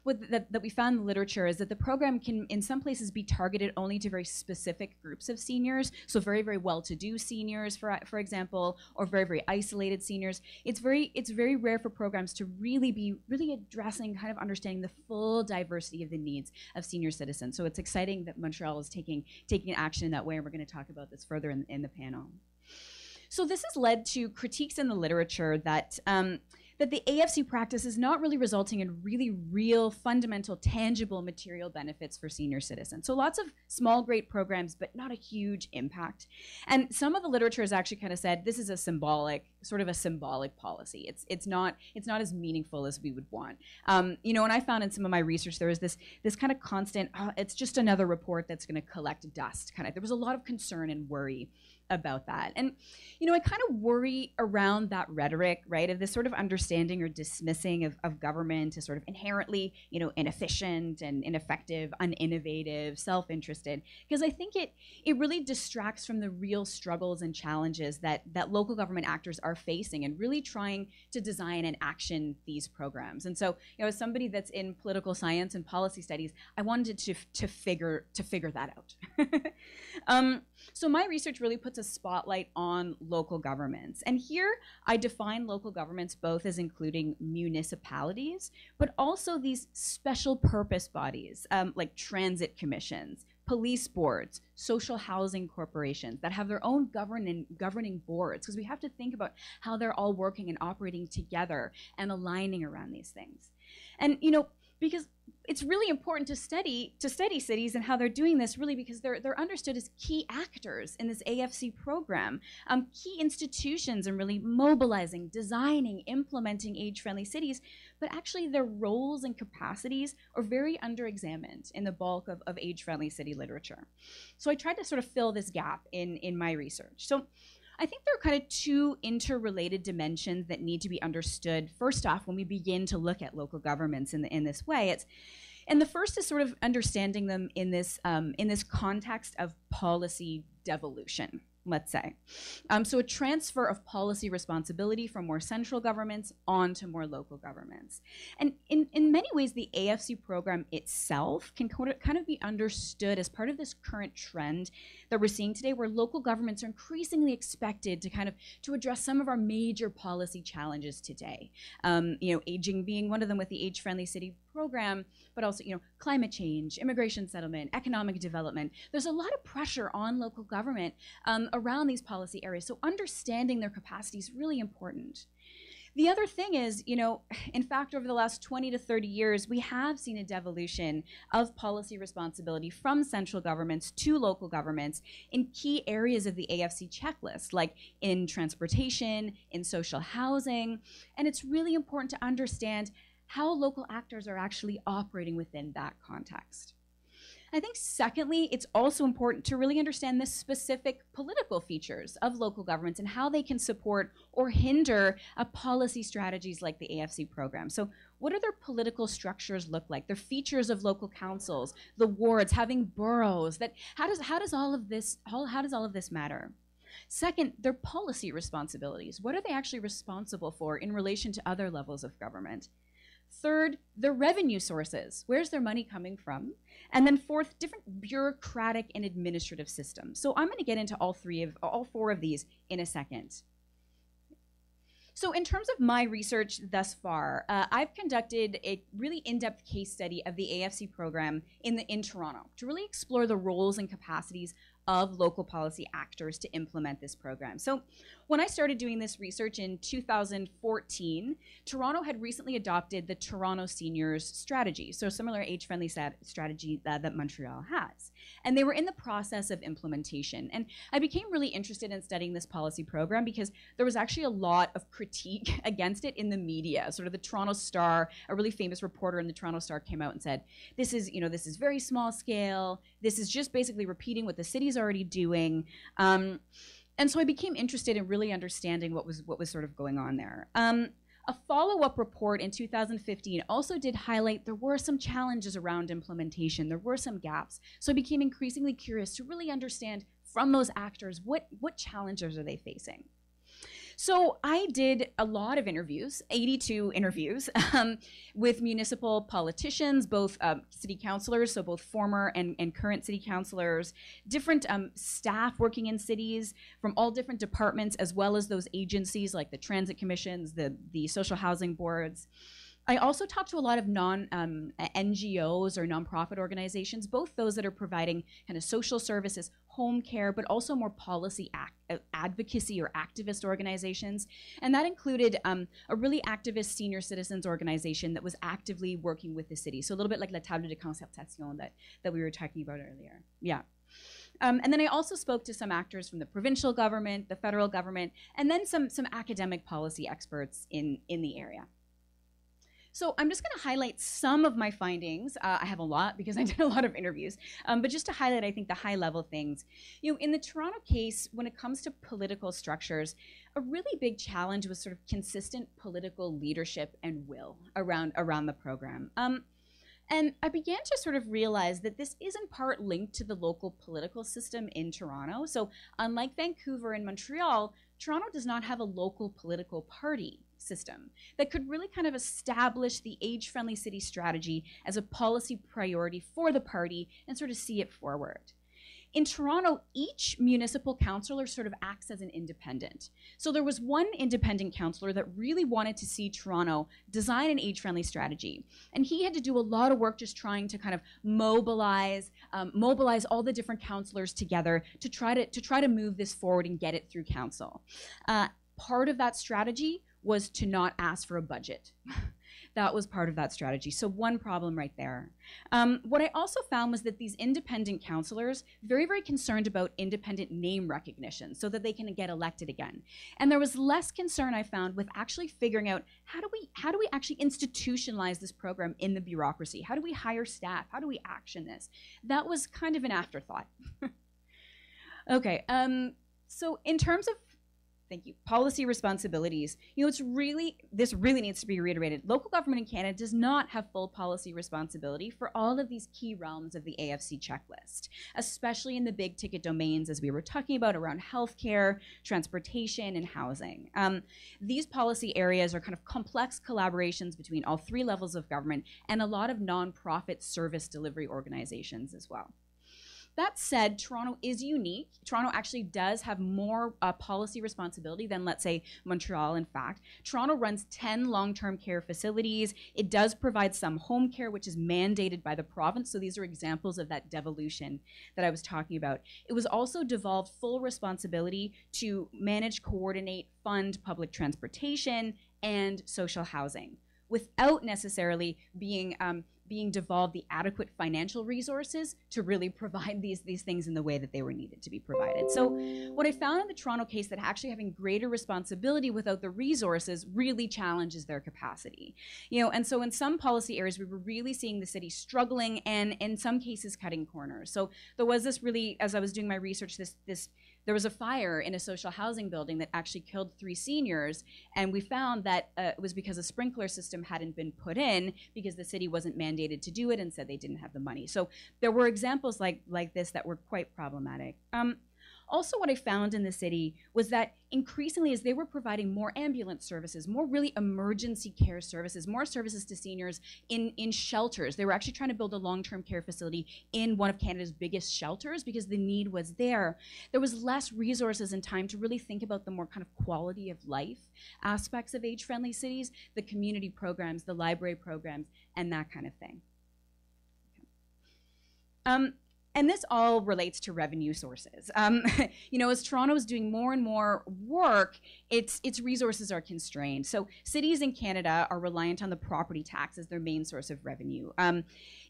that we found in the literature is that the program can, in some places, be targeted only to very specific groups of seniors. So very, very well-to-do seniors, for example, or very, very isolated seniors. It's very rare for programs to really be addressing, kind of understanding the full diversity of the needs of senior citizens. So it's exciting that Montreal is taking action in that way, and we're going to talk about this further in the panel. So this has led to critiques in the literature that the AFC practice is not really resulting in really real, fundamental, tangible material benefits for senior citizens. So lots of small, great programs, but not a huge impact. And some of the literature has actually kind of said this is a symbolic sort of a symbolic policy. It's not as meaningful as we would want. You know, and I found in some of my research there was this kind of constant, it's just another report that's going to collect dust. There was a lot of concern and worry about that. And, you know, I kind of worry around that rhetoric, right, of this sort of understanding or dismissing of government as sort of inherently, you know, inefficient and ineffective, uninnovative, self-interested, because I think it really distracts from the real struggles and challenges that local government actors are facing and really trying to design and action these programs. And so, you know, as somebody that's in political science and policy studies, I wanted to figure that out. So my research really puts a spotlight on local governments. And here I define local governments both as including municipalities, but also these special purpose bodies like transit commissions, police boards, social housing corporations that have their own governing boards, because we have to think about how they're all working and operating together and aligning around these things. And, you know, because it's really important to study cities and how they're doing this, really, because they're understood as key actors in this AFC program, key institutions in really mobilizing, designing, implementing age-friendly cities, but actually their roles and capacities are very underexamined in the bulk of age-friendly city literature. So I tried to sort of fill this gap in my research. So I think there are kind of two interrelated dimensions that need to be understood. First off, when we begin to look at local governments in this way, and the first is sort of understanding them in this context of policy devolution, let's say. So a transfer of policy responsibility from more central governments onto more local governments. And in many ways, the AFC program itself can kind of be understood as part of this current trend that we're seeing today, where local governments are increasingly expected to address some of our major policy challenges today. You know, aging being one of them with the age-friendly city program, but also, you know, climate change, immigration settlement, economic development. There's a lot of pressure on local government around these policy areas, so understanding their capacity is really important. The other thing is, you know, in fact, over the last 20 to 30 years, we have seen a devolution of policy responsibility from central governments to local governments in key areas of the AFC checklist, like in transportation, in social housing, and it's really important to understand how local actors are actually operating within that context. I think secondly, it's also important to really understand the specific political features of local governments and how they can support or hinder policy strategies like the AFC program. So what do their political structures look like? Their features of local councils, the wards, having boroughs, how does all of this matter? Second, their policy responsibilities. What are they actually responsible for in relation to other levels of government? Third, their revenue sources. Where's their money coming from? And then fourth, different bureaucratic and administrative systems. So I'm going to get into all four of these in a second. So in terms of my research thus far, I've conducted a really in-depth case study of the AFC program in Toronto to really explore the roles and capacities of local policy actors to implement this program. So when I started doing this research in 2014, Toronto had recently adopted the Toronto Seniors Strategy, so a similar age-friendly strategy that Montreal has. And they were in the process of implementation. And I became really interested in studying this policy program because there was actually a lot of critique against it in the media. Sort of the Toronto Star, a really famous reporter in the Toronto Star, came out and said, this is very small scale. This is just basically repeating what the city's already doing. And so I became interested in really understanding what was sort of going on there. A follow-up report in 2015 also did highlight there were some challenges around implementation. There were some gaps. So I became increasingly curious to really understand from those actors, what challenges are they facing? So I did a lot of interviews, 82 interviews, with municipal politicians, both city councilors, so both former and current city councilors, different staff working in cities from all different departments, as well as those agencies like the transit commissions, the social housing boards. I also talked to a lot of NGOs or nonprofit organizations, both those that are providing kind of social services, home care, but also more policy advocacy or activist organizations. And that included a really activist senior citizens organization that was actively working with the city. So a little bit like La Table de Concertation that we were talking about earlier. Yeah. And then I also spoke to some actors from the provincial government, the federal government, and then some academic policy experts in the area. So I'm just going to highlight some of my findings. I have a lot because I did a lot of interviews, but just to highlight, I think, the high-level things. You know, in the Toronto case, when it comes to political structures, a really big challenge was sort of consistent political leadership and will around the program. And I began to sort of realize that this is in part linked to the local political system in Toronto. So unlike Vancouver and Montreal, Toronto does not have a local political party system that could really kind of establish the age-friendly city strategy as a policy priority for the party and sort of see it forward. In Toronto, each municipal councillor sort of acts as an independent. So there was one independent councillor that really wanted to see Toronto design an age-friendly strategy. And he had to do a lot of work just trying to kind of mobilize all the different councillors together to try to move this forward and get it through council. Part of that strategy was to not ask for a budget. That was part of that strategy. So one problem right there. What I also found was that these independent councillors, very, very concerned about independent name recognition so that they can get elected again. And there was less concern, I found, with actually figuring out how do we actually institutionalize this program in the bureaucracy? How do we hire staff? How do we action this? That was kind of an afterthought. Okay, so in terms of thank you. Policy responsibilities. You know, this really needs to be reiterated. Local government in Canada does not have full policy responsibility for all of these key realms of the AFC checklist, especially in the big ticket domains, as we were talking about, around healthcare, transportation, and housing. These policy areas are kind of complex collaborations between all three levels of government and a lot of nonprofit service delivery organizations as well. That said, Toronto is unique. Toronto actually does have more policy responsibility than, let's say, Montreal, in fact. Toronto runs 10 long-term care facilities. It does provide some home care, which is mandated by the province. So these are examples of that devolution that I was talking about. It was also devolved full responsibility to manage, coordinate, fund public transportation and social housing without necessarily being devolved the adequate financial resources to really provide these things in the way that they were needed to be provided. So what I found in the Toronto case, that actually having greater responsibility without the resources really challenges their capacity. You know, and so in some policy areas, we were really seeing the city struggling and in some cases cutting corners. So there was this really, as I was doing my research, there was a fire in a social housing building that actually killed 3 seniors, and we found that it was because a sprinkler system hadn't been put in because the city wasn't mandated to do it and said they didn't have the money. So there were examples like this that were quite problematic. Also, what I found in the city was that increasingly, as they were providing more ambulance services, more really emergency care services, more services to seniors in shelters. They were actually trying to build a long-term care facility in one of Canada's biggest shelters because the need was there. There was less resources and time to really think about the more kind of quality of life aspects of age-friendly cities, the community programs, the library programs, and that kind of thing. And this all relates to revenue sources. You know, as Toronto is doing more and more work, its resources are constrained. So cities in Canada are reliant on the property tax as their main source of revenue.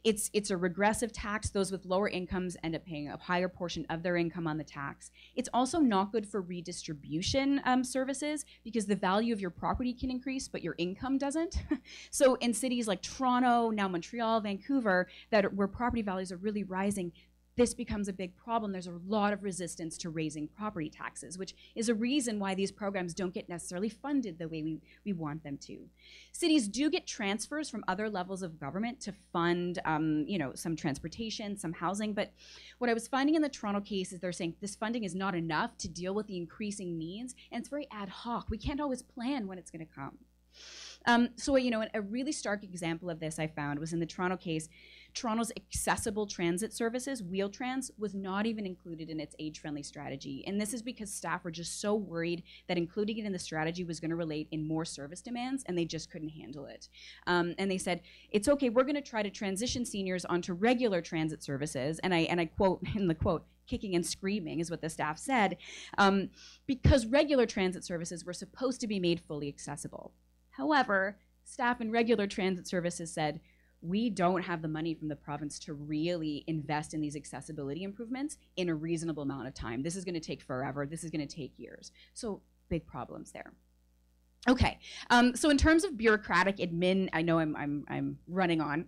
It's a regressive tax. Those with lower incomes end up paying a higher portion of their income on the tax. It's also not good for redistribution services because the value of your property can increase, but your income doesn't. So in cities like Toronto, now Montreal, Vancouver, where property values are really rising, this becomes a big problem. There's a lot of resistance to raising property taxes, which is a reason why these programs don't get necessarily funded the way we want them to. Cities do get transfers from other levels of government to fund, you know, some transportation, some housing, but what I was finding in the Toronto case is they're saying this funding is not enough to deal with the increasing needs, and it's very ad hoc. We can't always plan when it's going to come. So, you know, a really stark example of this I found was in the Toronto case. Toronto's accessible transit services, Wheel-Trans, was not even included in its age-friendly strategy. And this is because staff were just so worried that including it in the strategy was going to relate in more service demands, and they just couldn't handle it. And they said, it's okay, we're going to try to transition seniors onto regular transit services. And I quote in the quote, kicking and screaming is what the staff said, because regular transit services were supposed to be made fully accessible. However, staff in regular transit services said, we don't have the money from the province to really invest in these accessibility improvements in a reasonable amount of time. This is going to take forever. This is going to take years. So big problems there. Okay, so in terms of bureaucratic admin, I know I'm running on,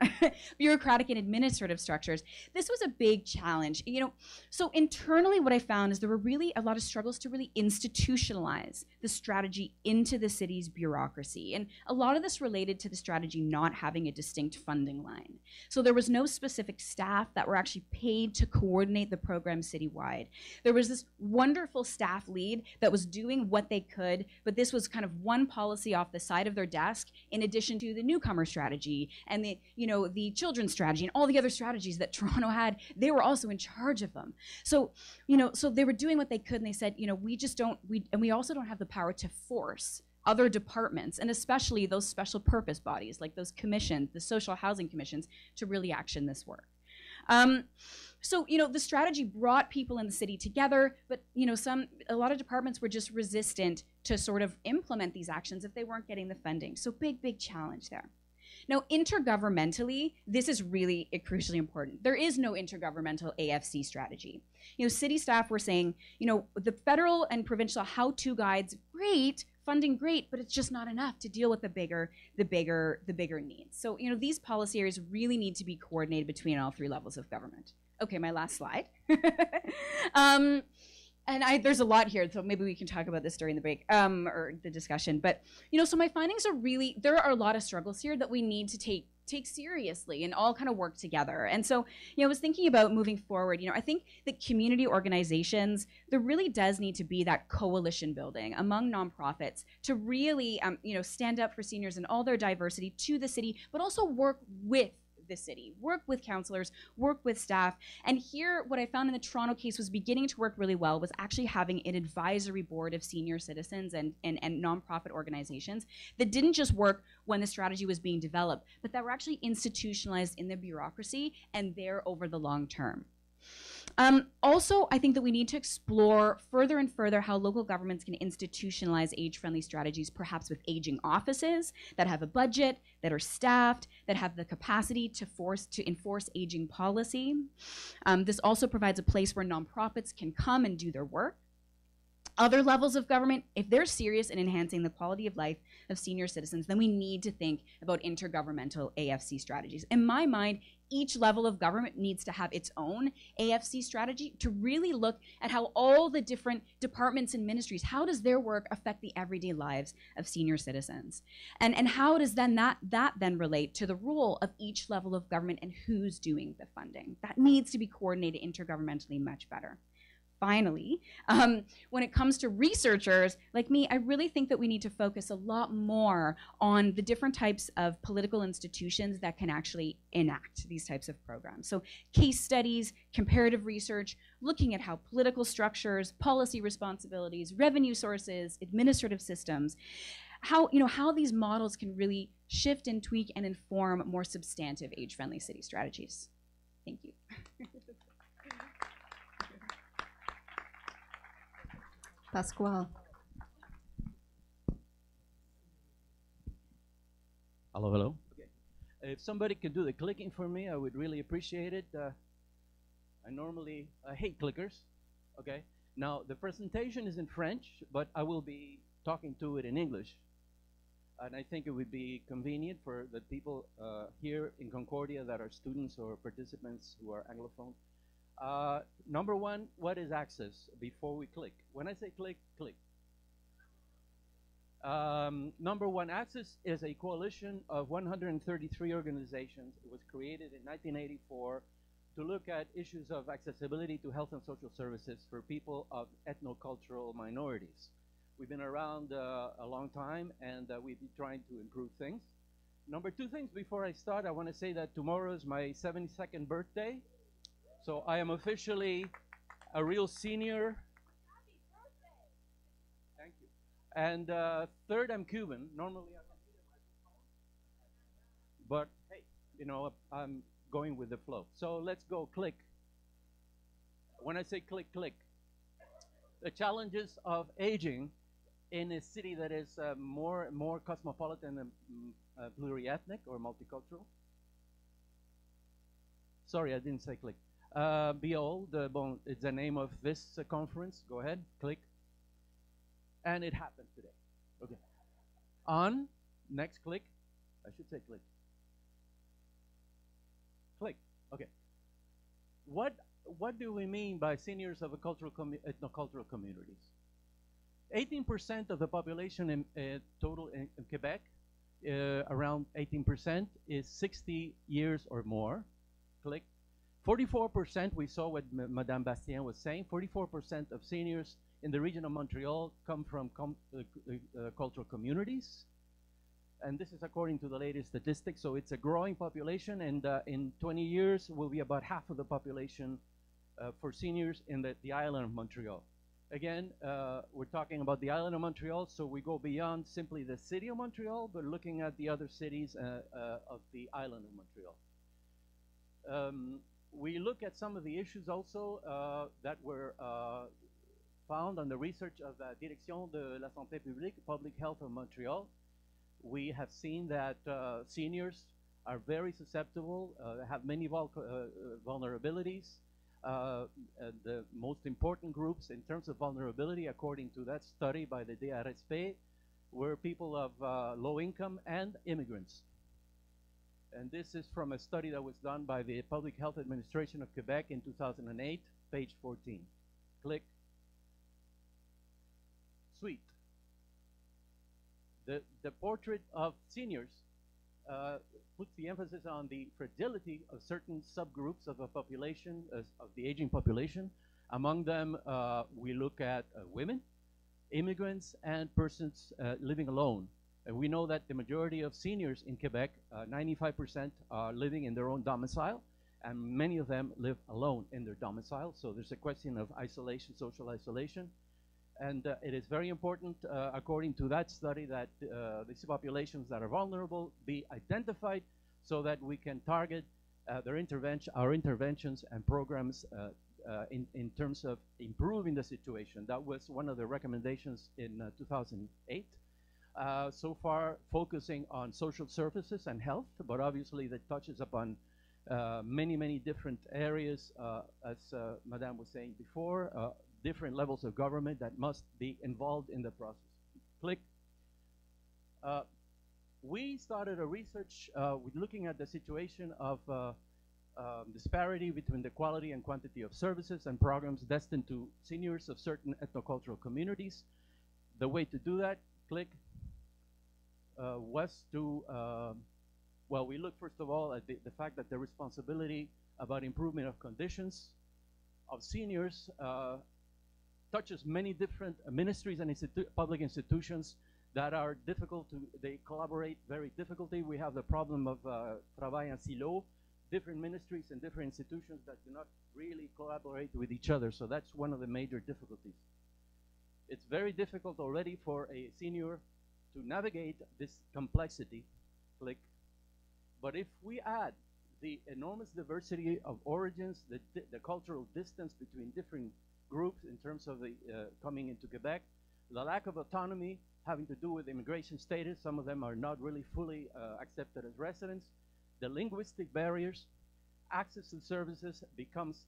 bureaucratic and administrative structures, this was a big challenge. You know, so internally what I found is there were really a lot of struggles to really institutionalize the strategy into the city's bureaucracy. And a lot of this related to the strategy not having a distinct funding line. So there was no specific staff that were actually paid to coordinate the program citywide. There was this wonderful staff lead that was doing what they could, but this was kind of one policy off the side of their desk in addition to the newcomer strategy and the, you know, the children's strategy and all the other strategies that Toronto had. They were also in charge of them. So, you know, so they were doing what they could, and they said, you know, we also don't have the power to force other departments, and especially those special purpose bodies like those commissions, the social housing commissions, to really action this work. So, you know, the strategy brought people in the city together, but, you know, a lot of departments were just resistant to sort of implement these actions if they weren't getting the funding. So big challenge there. Now, intergovernmentally, this is really crucially important. There is no intergovernmental AFC strategy. You know, city staff were saying, you know, the federal and provincial how-to guides, great, funding great, but it's just not enough to deal with the bigger needs. So, you know, these policy areas really need to be coordinated between all three levels of government. Okay, my last slide. And there's a lot here, so maybe we can talk about this during the break, or the discussion. But, you know, so my findings are really, there are a lot of struggles here that we need to take seriously and all kind of work together. And so, you know, I was thinking about moving forward, you know, I think that community organizations, there really does need to be that coalition building among nonprofits to really, you know, stand up for seniors and all their diversity to the city, but also work with the city, work with counselors, work with staff. And here, what I found in the Toronto case was beginning to work really well was actually having an advisory board of senior citizens and nonprofit organizations that didn't just work when the strategy was being developed, but that were actually institutionalized in the bureaucracy and there over the long term. Also, I think that we need to explore further and further how local governments can institutionalize age-friendly strategies, perhaps with aging offices that have a budget, that are staffed, that have the capacity to enforce aging policy. This also provides a place where nonprofits can come and do their work. Other levels of government, if they're serious in enhancing the quality of life of senior citizens, then we need to think about intergovernmental AFC strategies. In my mind, each level of government needs to have its own AFC strategy to really look at how all the different departments and ministries, how does their work affect the everyday lives of senior citizens? And how does then that then relate to the role of each level of government and who's doing the funding? That needs to be coordinated intergovernmentally much better. Finally, when it comes to researchers like me, I really think that we need to focus a lot more on the different types of political institutions that can actually enact these types of programs. So case studies, comparative research, looking at how political structures, policy responsibilities, revenue sources, administrative systems, how these models can really shift and tweak and inform more substantive age-friendly city strategies. Thank you. Pasquale. Hello. Okay. If somebody could do the clicking for me, I would really appreciate it. I hate clickers. Okay. Now the presentation is in French, but I will be talking to it in English, and I think it would be convenient for the people here in Concordia that are students or participants who are Anglophone. Number one, what is access before we click? When I say click, click. Number one, access is a coalition of 133 organizations. It was created in 1984 to look at issues of accessibility to health and social services for people of ethnocultural minorities. We've been around a long time, and we've been trying to improve things. Number two things, before I start, I want to say that tomorrow is my 72nd birthday. So I am officially a real senior. Happy birthday! Thank you. And third, I'm Cuban. Normally I don't need a microphone, but hey, you know, I'm going with the flow. So let's go click. When I say click, click. The challenges of aging in a city that is more cosmopolitan and pluriethnic or multicultural. Sorry, I didn't say click. Behold, bon, it's the name of this conference. Go ahead, click. And it happened today. Okay. On, next click. I should say click. Click. Okay. What do we mean by seniors of a ethnocultural communities? 18% of the population in total in Quebec, around 18%, is 60 years or more. Click. 44%, we saw what Madame Bastien was saying, 44% of seniors in the region of Montreal come from cultural communities. And this is according to the latest statistics, so it's a growing population, and in 20 years will be about half of the population for seniors in the island of Montreal. Again, we're talking about the island of Montreal, so we go beyond simply the city of Montreal, but looking at the other cities of the island of Montreal. We look at some of the issues also that were found on the research of the Direction de la Santé Publique, Public Health of Montreal. We have seen that seniors are very susceptible, have many vulnerabilities. The most important groups in terms of vulnerability, according to that study by the DRSP, were people of low income and immigrants. And this is from a study that was done by the Public Health Administration of Quebec in 2008, page 14. Click. Sweet. The portrait of seniors puts the emphasis on the fragility of certain subgroups of a population, of the aging population. Among them, we look at women, immigrants, and persons living alone. And we know that the majority of seniors in Quebec, 95%, are living in their own domicile, and many of them live alone in their domicile. So there's a question of isolation, social isolation. And it is very important, according to that study, that these populations that are vulnerable be identified so that we can target our interventions and programs in terms of improving the situation. That was one of the recommendations in 2008. So far, focusing on social services and health, but obviously that touches upon many, many different areas, as Madame was saying before, different levels of government that must be involved in the process. Click. We started a research with looking at the situation of disparity between the quality and quantity of services and programs destined to seniors of certain ethnocultural communities. The way to do that, click, was to, well, we look first of all at the fact that the responsibility about improvement of conditions of seniors touches many different ministries and public institutions that are difficult to, they collaborate very difficultly. We have the problem of travailler en silo, different ministries and different institutions that do not really collaborate with each other. So that's one of the major difficulties. It's very difficult already for a senior to navigate this complexity, click. But if we add the enormous diversity of origins, the cultural distance between different groups in terms of the coming into Quebec, the lack of autonomy having to do with immigration status, some of them are not really fully accepted as residents, the linguistic barriers, access to services becomes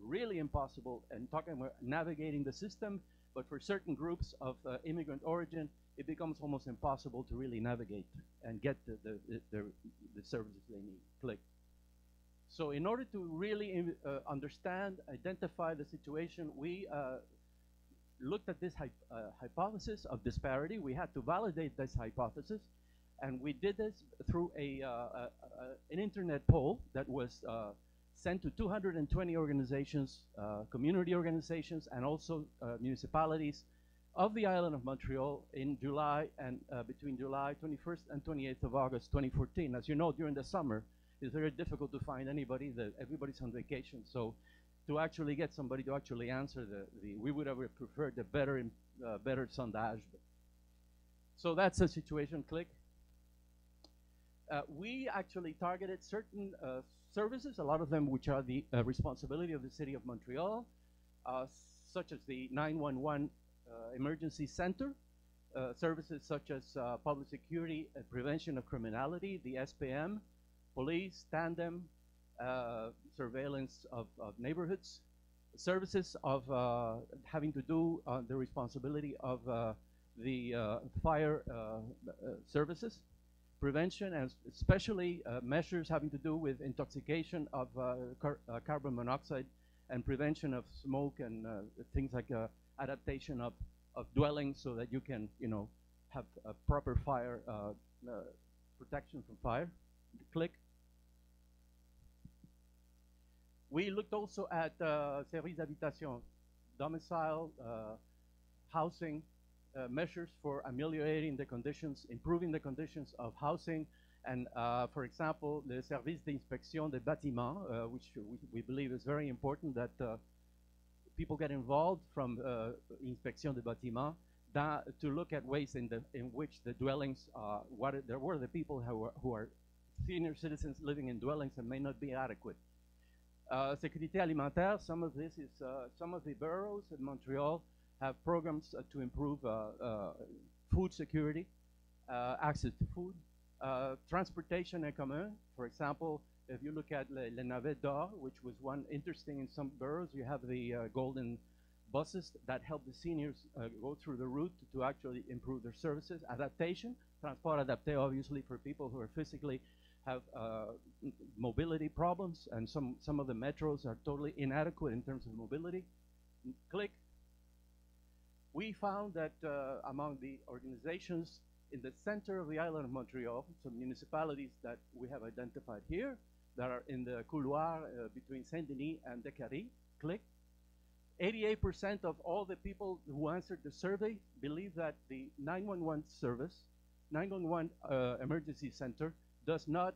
really impossible, and talking about navigating the system, but for certain groups of immigrant origin, it becomes almost impossible to really navigate and get the services they need. Click. So in order to really understand, identify the situation, we looked at this hypothesis of disparity. We had to validate this hypothesis, and we did this through an internet poll that was sent to 220 organizations, community organizations, and also municipalities of the island of Montreal in July and between July 21st and 28th of August 2014. As you know, during the summer, it's very difficult to find anybody. Everybody's on vacation, so to actually get somebody to actually answer we would have preferred the better sondage. So that's the situation. Click. We actually targeted certain services, a lot of them which are the responsibility of the city of Montreal, such as the 911 emergency center, services such as public security and prevention of criminality, the SPM, police, tandem, surveillance of neighborhoods, services of having to do the responsibility of the fire services, prevention, and especially measures having to do with intoxication of carbon monoxide and prevention of smoke and things like adaptation of dwellings so that you can, have a proper fire protection from fire. Click. We looked also at services d'habitation, domicile, housing, measures for ameliorating the conditions, improving the conditions of housing, and for example, the service d'inspection des bâtiments, which we believe is very important that people get involved from inspection des bâtiments to look at ways in which the dwellings, there were the people who are senior citizens living in dwellings that may not be adequate. Sécurité alimentaire, some of this is, some of the boroughs in Montreal have programs to improve food security, access to food, transportation en commun. For example, if you look at les navettes d'or, which was one interesting in some boroughs, you have the golden buses that help the seniors go through the route to actually improve their services. Adaptation, transport adapté, obviously, for people who are physically have mobility problems, and some of the metros are totally inadequate in terms of mobility. Click. We found that among the organizations in the center of the island of Montreal, some municipalities that we have identified here, that are in the couloir between Saint-Denis and Descaries, click. 88% of all the people who answered the survey believe that the 911 service, 911 emergency center, does not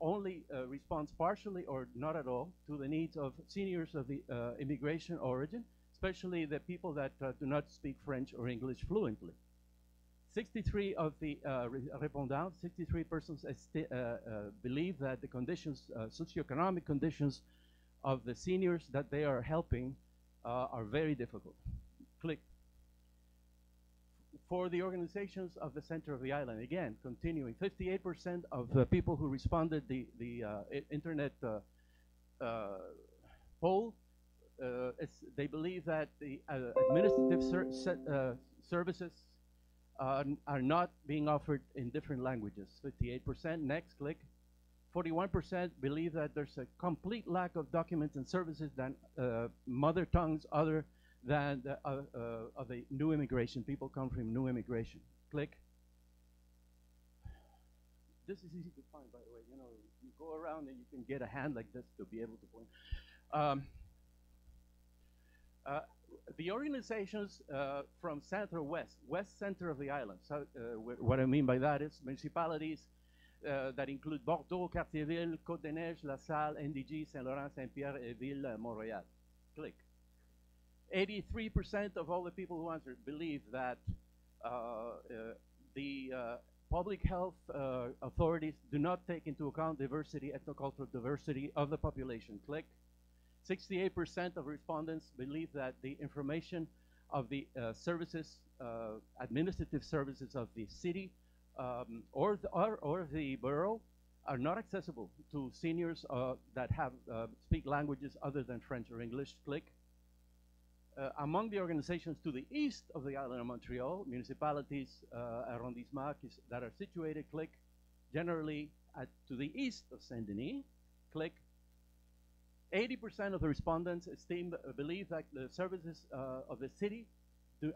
only responds partially or not at all to the needs of seniors of the immigration origin, especially the people that do not speak French or English fluently. 63 of the respondents, 63 persons believe that the conditions, socioeconomic conditions of the seniors that they are helping are very difficult. Click. For the organizations of the center of the island, again, continuing, 58% of the people who responded the internet poll, they believe that the administrative services are not being offered in different languages. 58%. Next, click. 41% believe that there's a complete lack of documents and services than mother tongues other than of the new immigration. People come from new immigration. Click. This is easy to find, by the way. You go around and you can get a hand like this to be able to point. The organizations from Centre-West, west center of the island. So, what I mean by that is municipalities that include Bordeaux, Cartierville, Côte-des-Neiges, La Salle, NDG, Saint-Laurent, Saint-Pierre, et Ville, Montréal. Click. 83% of all the people who answered believe that the public health authorities do not take into account diversity, ethnocultural diversity of the population. Click. 68% of respondents believe that the information of the services, administrative services of the city or the borough are not accessible to seniors that have speak languages other than French or English. Click. Among the organizations to the east of the island of Montreal, municipalities, arrondissements that are situated, click, generally to the east of Saint-Denis, click. 80% of the respondents believe that the services of the city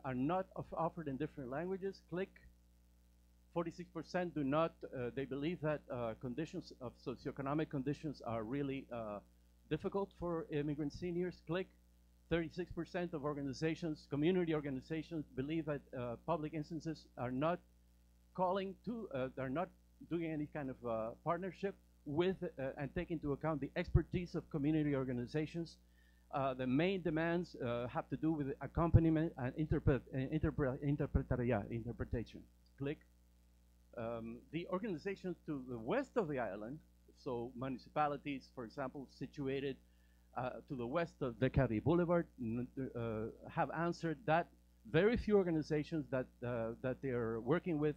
are not offered in different languages, click. 46% do not, they believe that conditions of socioeconomic conditions are really difficult for immigrant seniors, click. 36% of organizations, community organizations, believe that public instances are not calling to, they're not doing any kind of partnership with and take into account the expertise of community organizations. The main demands have to do with accompaniment and interpretation. Click. The organizations to the west of the island, so municipalities, for example, situated to the west of the Descaries Boulevard, have answered that very few organizations that they are working with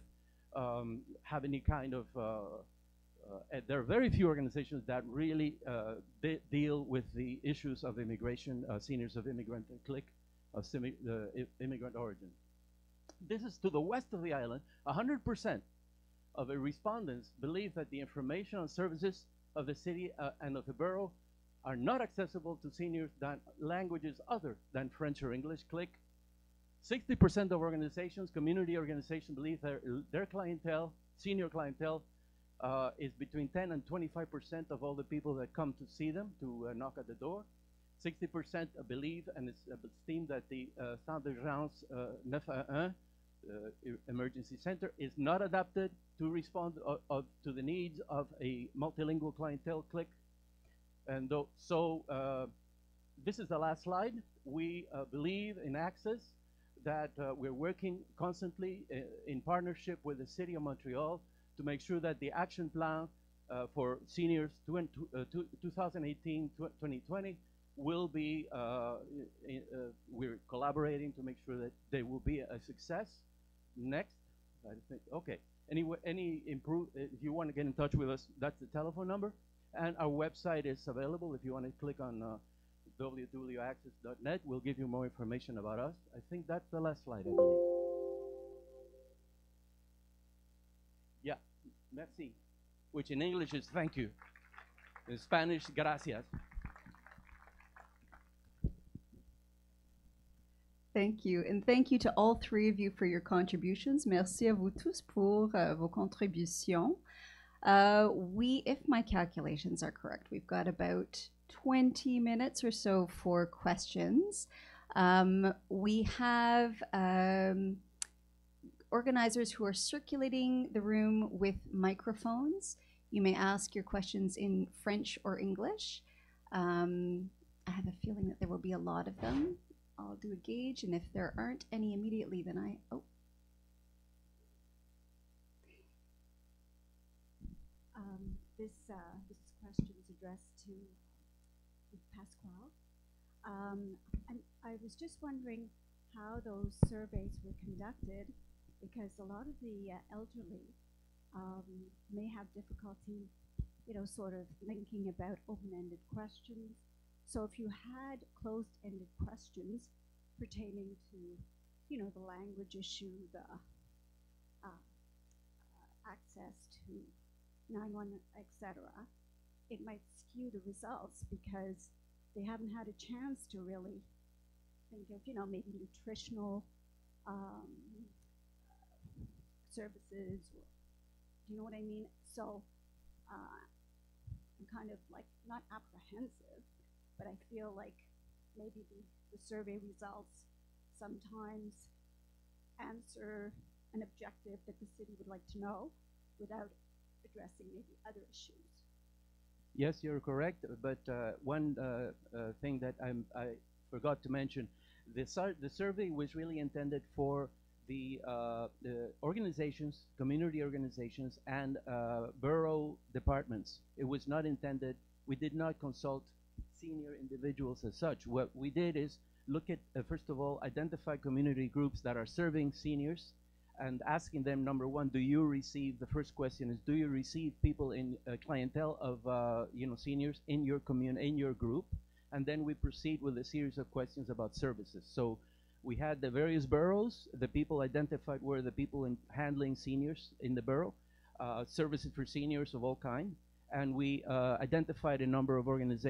have any kind of and there are very few organizations that really deal with the issues of immigration, seniors of immigrant clique, of immigrant origin. This is to the west of the island. 100% of the respondents believe that the information and services of the city and of the borough are not accessible to seniors than languages other than French or English clique. 60% of organizations, community organizations, believe their clientele, senior clientele, is between 10 and 25% of all the people that come to see them, to knock at the door. 60% believe and it's esteemed that the Centre d'urgence 911 emergency center is not adapted to respond to the needs of a multilingual clientele clique. And so this is the last slide. We believe in access, that we're working constantly in partnership with the City of Montreal to make sure that the action plan for seniors 2018-2020 will be, we're collaborating to make sure that they will be a success. Next, I think, okay. Anyway, if you want to get in touch with us, that's the telephone number. And our website is available. If you want to click on www.access.net, we'll give you more information about us. I think that's the last slide, I believe. Yeah, merci, which in English is thank you. In Spanish, gracias. Thank you, and thank you to all three of you for your contributions. Merci à vous tous pour vos contributions. If my calculations are correct, we've got about 20 minutes or so for questions. We have organizers who are circulating the room with microphones. You may ask your questions in French or English. I have a feeling that there will be a lot of them. I'll do a gauge, and if there aren't any immediately, then This question is addressed to Pasquale. And I was just wondering how those surveys were conducted, because a lot of the elderly may have difficulty, sort of thinking about open-ended questions. So if you had closed-ended questions pertaining to, the language issue, the access to 911, etc., it might skew the results because they haven't had a chance to really think of, maybe nutritional services. Or, do you know what I mean? So I'm kind of like not apprehensive, but I feel like maybe the survey results sometimes answer an objective that the city would like to know without addressing maybe other issues. Yes, you're correct, but one thing that I forgot to mention, the survey was really intended for the organizations, community organizations, and borough departments. It was not intended, we did not consult senior individuals as such. What we did is look at, first of all, identify community groups that are serving seniors and asking them, number one, do you receive, the first question is, do you receive people in clientele of seniors in your community, in your group? And then we proceed with a series of questions about services. So we had the various boroughs, the people identified were the people in handling seniors in the borough, services for seniors of all kinds. And we identified a number of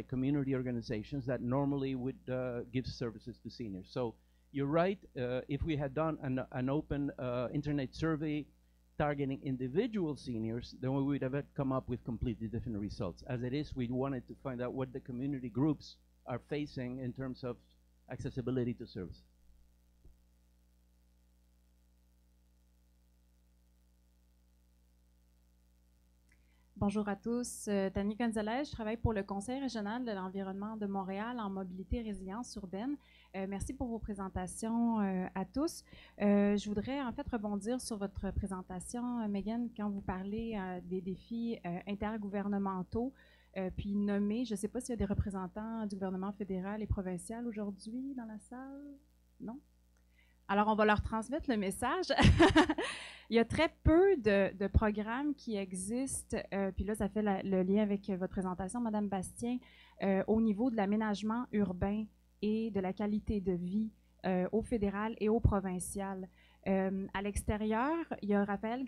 community organizations that normally would give services to seniors. So you're right, if we had done an open internet survey targeting individual seniors, then we would have come up with completely different results. As it is, we wanted to find out what the community groups are facing in terms of accessibility to service. Bonjour à tous, Tania Gonzalez, je travaille pour le Conseil régional de l'environnement de Montréal en mobilité et résilience urbaine. Merci pour vos présentations à tous. Je voudrais en fait rebondir sur votre présentation, Megan, quand vous parlez des défis intergouvernementaux, puis nommer, je ne sais pas s'il y a des représentants du gouvernement fédéral et provincial aujourd'hui dans la salle, non? Alors, on va leur transmettre le message. Il y a très peu de programmes qui existent, puis là, ça fait le lien avec votre présentation, Madame Bastien, au niveau de l'aménagement urbain et de la qualité de vie au fédéral et au provincial. À l'extérieur, il y a Raphaël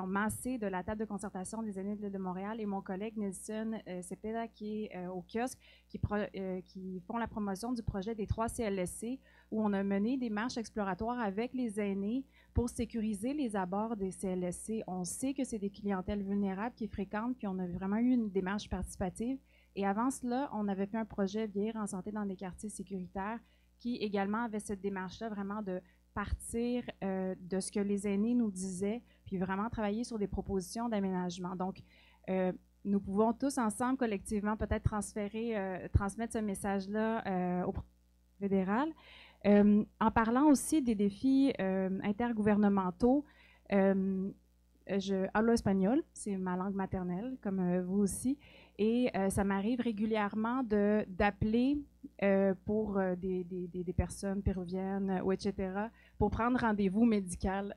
Massé de la table de concertation des aînés de l'île de Montréal et mon collègue Nelson Cepeda qui est au kiosque, qui font la promotion du projet des 3 CLSC où on a mené des marches exploratoires avec les aînés pour sécuriser les abords des CLSC. On sait que c'est des clientèles vulnérables qui fréquentent, puis on a vraiment eu une démarche participative. Et avant cela, on avait fait un projet Vieillir en santé dans des quartiers sécuritaires qui également avait cette démarche-là vraiment de partir de ce que les aînés nous disaient, puis vraiment travailler sur des propositions d'aménagement. Donc, nous pouvons tous ensemble, collectivement, peut-être transmettre ce message-là au fédéral. En parlant aussi des défis intergouvernementaux, hablo espagnol, c'est ma langue maternelle, comme vous aussi, et ça m'arrive régulièrement d'appeler pour des personnes péruviennes ou etc., pour prendre rendez-vous médical.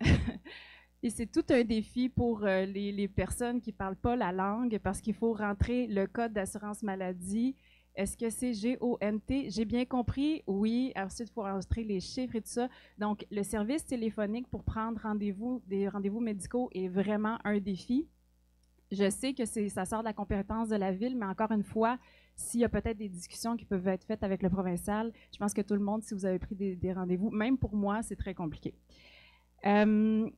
Et c'est tout un défi pour les personnes qui ne parlent pas la langue parce qu'il faut rentrer le code d'assurance maladie. Est-ce que c'est G-O-N-T? J'ai bien compris? Oui. Ensuite, il faut enregistrer les chiffres et tout ça. Donc, le service téléphonique pour prendre des rendez-vous médicaux est vraiment un défi. Je sais que ça sort de la compétence de la ville, mais encore une fois, s'il y a peut-être des discussions qui peuvent être faites avec le provincial, je pense que tout le monde, si vous avez pris des rendez-vous, même pour moi, c'est très compliqué. En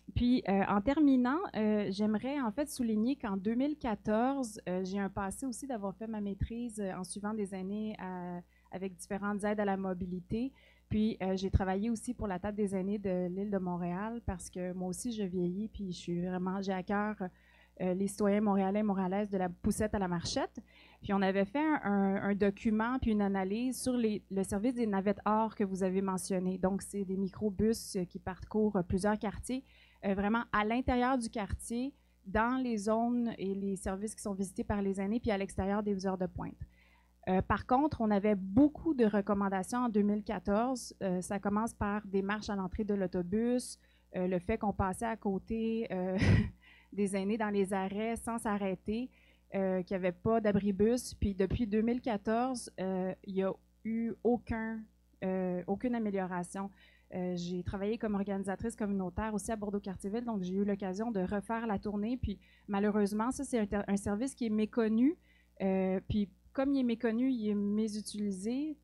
terminant, j'aimerais en fait souligner qu'en 2014, j'ai un passé aussi d'avoir fait ma maîtrise en suivant des aînés avec différentes aides à la mobilité. Puis j'ai travaillé aussi pour la table des aînés de l'île de Montréal parce que moi aussi je vieillis, puis j'ai à cœur les citoyens montréalais et montréalaises de la poussette à la marchette. Puis on avait fait un document puis une analyse sur le service des navettes or que vous avez mentionné. Donc, c'est des microbus qui parcourent plusieurs quartiers, vraiment à l'intérieur du quartier, dans les zones et les services qui sont visités par les aînés, puis à l'extérieur des heures de pointe. Par contre, on avait beaucoup de recommandations en 2014. Ça commence par des marches à l'entrée de l'autobus, le fait qu'on passait à côté des aînés dans les arrêts sans s'arrêter, qu'il n'y avait pas d'abribus. Puis depuis 2014, il n'y a eu aucune amélioration. J'ai travaillé comme organisatrice communautaire aussi à Bordeaux-Cartierville, donc j'ai eu l'occasion de refaire la tournée. Puis malheureusement, ça, c'est un service qui est méconnu. Puis comme il est méconnu, il est mésutilisé.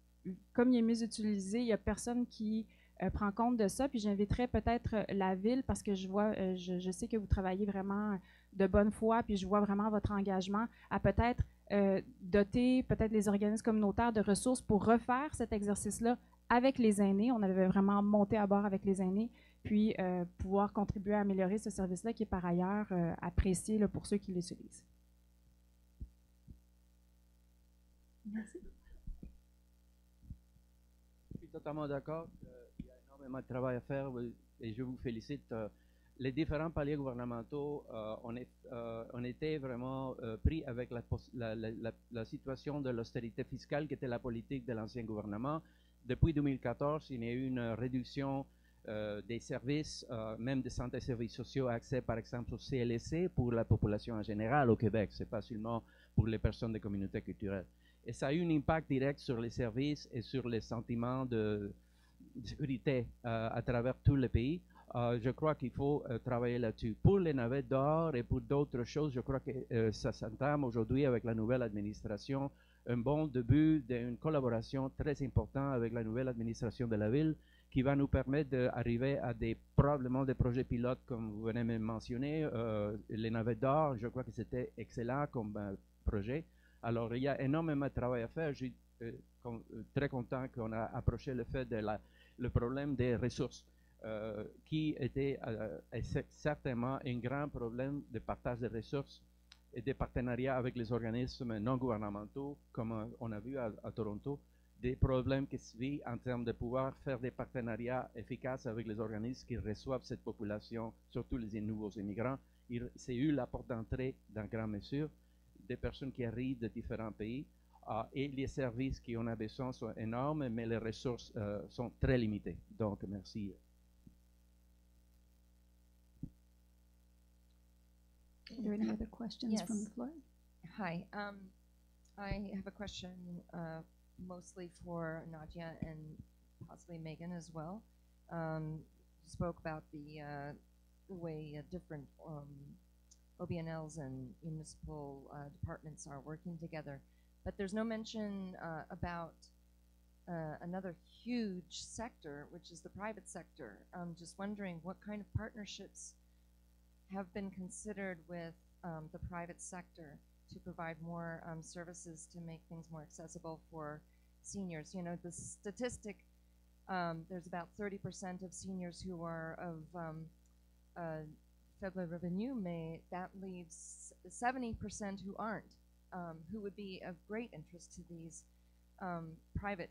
Comme il est mésutilisé, il n'y a personne qui prend compte de ça. Puis j'inviterais peut-être la ville parce que je sais que vous travaillez vraiment de bonne foi, puis je vois vraiment votre engagement à peut-être doter peut-être les organismes communautaires de ressources pour refaire cet exercice-là avec les aînés. On avait vraiment monté à bord avec les aînés, puis pouvoir contribuer à améliorer ce service-là qui est par ailleurs apprécié là, pour ceux qui l'utilisent. Merci. Je suis totalement d'accord. Il y a énormément de travail à faire et je vous félicite. Les différents paliers gouvernementaux, on était vraiment pris avec la situation de l'austérité fiscale qui était la politique de l'ancien gouvernement. Depuis 2014, il y a eu une réduction des services, même de santé et services sociaux, accès par exemple au CLSC pour la population en général au Québec, c'est pas seulement pour les personnes des communautés culturelles. Et ça a eu un impact direct sur les services et sur les sentiments de sécurité à travers tout le pays. Je crois qu'il faut travailler là-dessus. Pour les navettes d'or et pour d'autres choses, je crois que ça s'entame aujourd'hui avec la nouvelle administration, un bon début d'une collaboration très importante avec la nouvelle administration de la ville qui va nous permettre d'arriver à probablement des projets pilotes comme vous venez de mentionner. Les navettes d'or, je crois que c'était excellent comme projet. Alors, il y a énormément de travail à faire. Je suis très content qu'on a approché le fait de le problème des ressources, qui était certainement un grand problème de partage de ressources et de partenariat avec les organismes non gouvernementaux, comme on a vu à Toronto, des problèmes qui se vivent en termes de pouvoir faire des partenariats efficaces avec les organismes qui reçoivent cette population, surtout les nouveaux immigrants. C'est eu la porte d'entrée dans grande mesure des personnes qui arrivent de différents pays. et les services qu'on a besoin sont énormes, mais les ressources sont très limitées. Donc, merci. Are there any other questions from Yes. the floor? Hi. I have a question mostly for Nadia and possibly Megan as well. You spoke about the way different OBNLs and municipal departments are working together, but there's no mention about another huge sector, which is the private sector. I'm just wondering what kind of partnerships have been considered with the private sector to provide more services to make things more accessible for seniors. You know, the statistic, there's about 30% of seniors who are of faible revenu, that leaves 70% who aren't, who would be of great interest to these private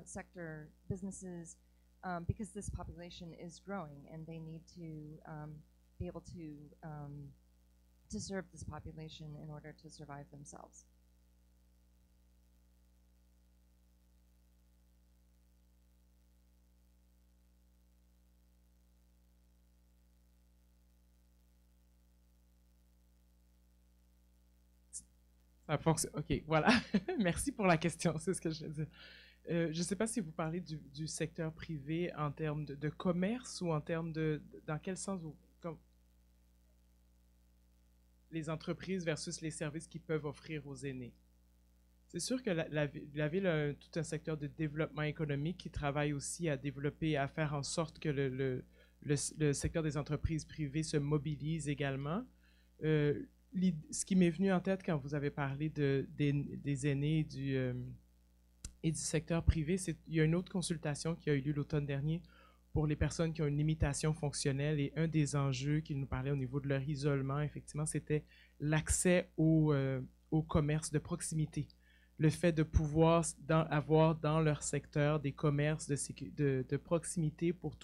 sector businesses, because this population is growing and they need to be able to serve this population in order to survive themselves. Ça fonctionne. OK, voilà. Merci pour la question, c'est ce que je veux dire. Je ne sais pas si vous parlez du secteur privé en termes de commerce ou en termes de... Dans quel sens vous... Comme les entreprises versus les services qu'ils peuvent offrir aux aînés. C'est sûr que la ville a tout un secteur de développement économique qui travaille aussi à développer, à faire en sorte que le secteur des entreprises privées se mobilise également. Ce qui m'est venu en tête quand vous avez parlé des aînés et du secteur privé, c'est qu'il y a une autre consultation qui a eu lieu l'automne dernier pour les personnes qui ont une limitation fonctionnelle, et un des enjeux qu'il nous parlait au niveau de leur isolement, effectivement, c'était l'accès au commerce de proximité. Le fait de pouvoir avoir dans leur secteur des commerces de proximité pour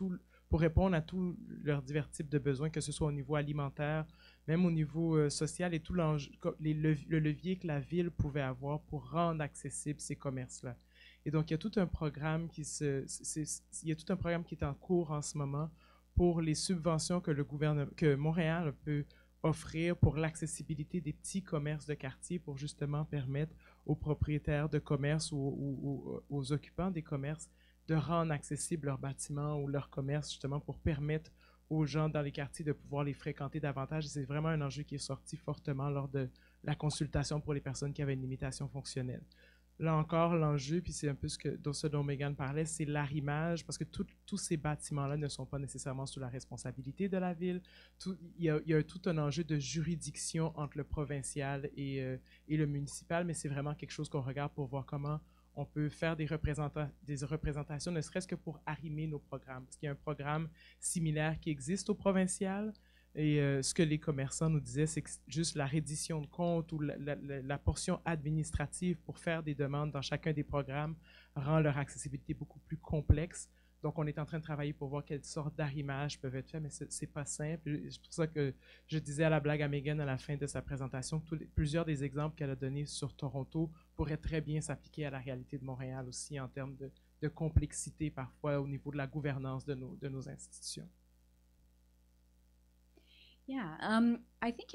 répondre à tous leurs divers types de besoins, que ce soit au niveau alimentaire, même au niveau social, et tout le levier que la ville pouvait avoir pour rendre accessibles ces commerces-là. Et donc, il y a tout un programme qui est en cours en ce moment pour les subventions que Montréal peut offrir pour l'accessibilité des petits commerces de quartier, pour justement permettre aux propriétaires de commerce ou aux occupants des commerces de rendre accessibles leurs bâtiments ou leurs commerces, justement pour permettre aux gens dans les quartiers de pouvoir les fréquenter davantage. C'est vraiment un enjeu qui est sorti fortement lors de la consultation pour les personnes qui avaient une limitation fonctionnelle. Là encore, l'enjeu, puis c'est un peu ce dont Megan parlait, c'est l'arrimage, parce que tous ces bâtiments-là ne sont pas nécessairement sous la responsabilité de la ville. Il y a tout un enjeu de juridiction entre le provincial et le municipal, mais c'est vraiment quelque chose qu'on regarde pour voir comment on peut faire des représentations, ne serait-ce que pour arrimer nos programmes. Parce qu'il y a un programme similaire qui existe au provincial, et ce que les commerçants nous disaient, c'est que juste la reddition de compte ou la portion administrative pour faire des demandes dans chacun des programmes rend leur accessibilité beaucoup plus complexe. Donc, on est en train de travailler pour voir quelles sortes d'arrimages peuvent être faits, mais c'est pas simple. C'est pour ça que je disais à la blague à Megan à la fin de sa présentation que plusieurs des exemples qu'elle a donnés sur Toronto pourraient très bien s'appliquer à la réalité de Montréal aussi en termes de complexité parfois au niveau de la gouvernance de nos institutions. Yeah, I think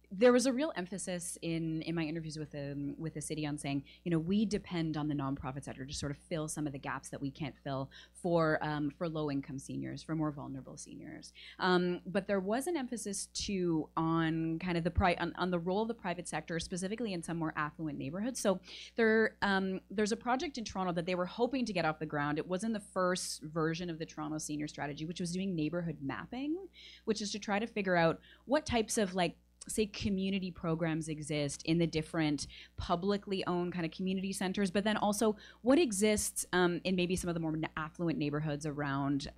there was a real emphasis in my interviews with the city on saying, you know, we depend on the nonprofit sector to sort of fill some of the gaps that we can't fill for low-income seniors, for more vulnerable seniors. But there was an emphasis too on kind of on the role of the private sector, specifically in some more affluent neighborhoods. So there's a project in Toronto that they were hoping to get off the ground. It was in the first version of the Toronto Senior Strategy, which was doing neighborhood mapping, which is to try to figure out what types of, like, say, community programs exist in the different publicly owned kind of community centers, but then also what exists in maybe some of the more affluent neighborhoods around,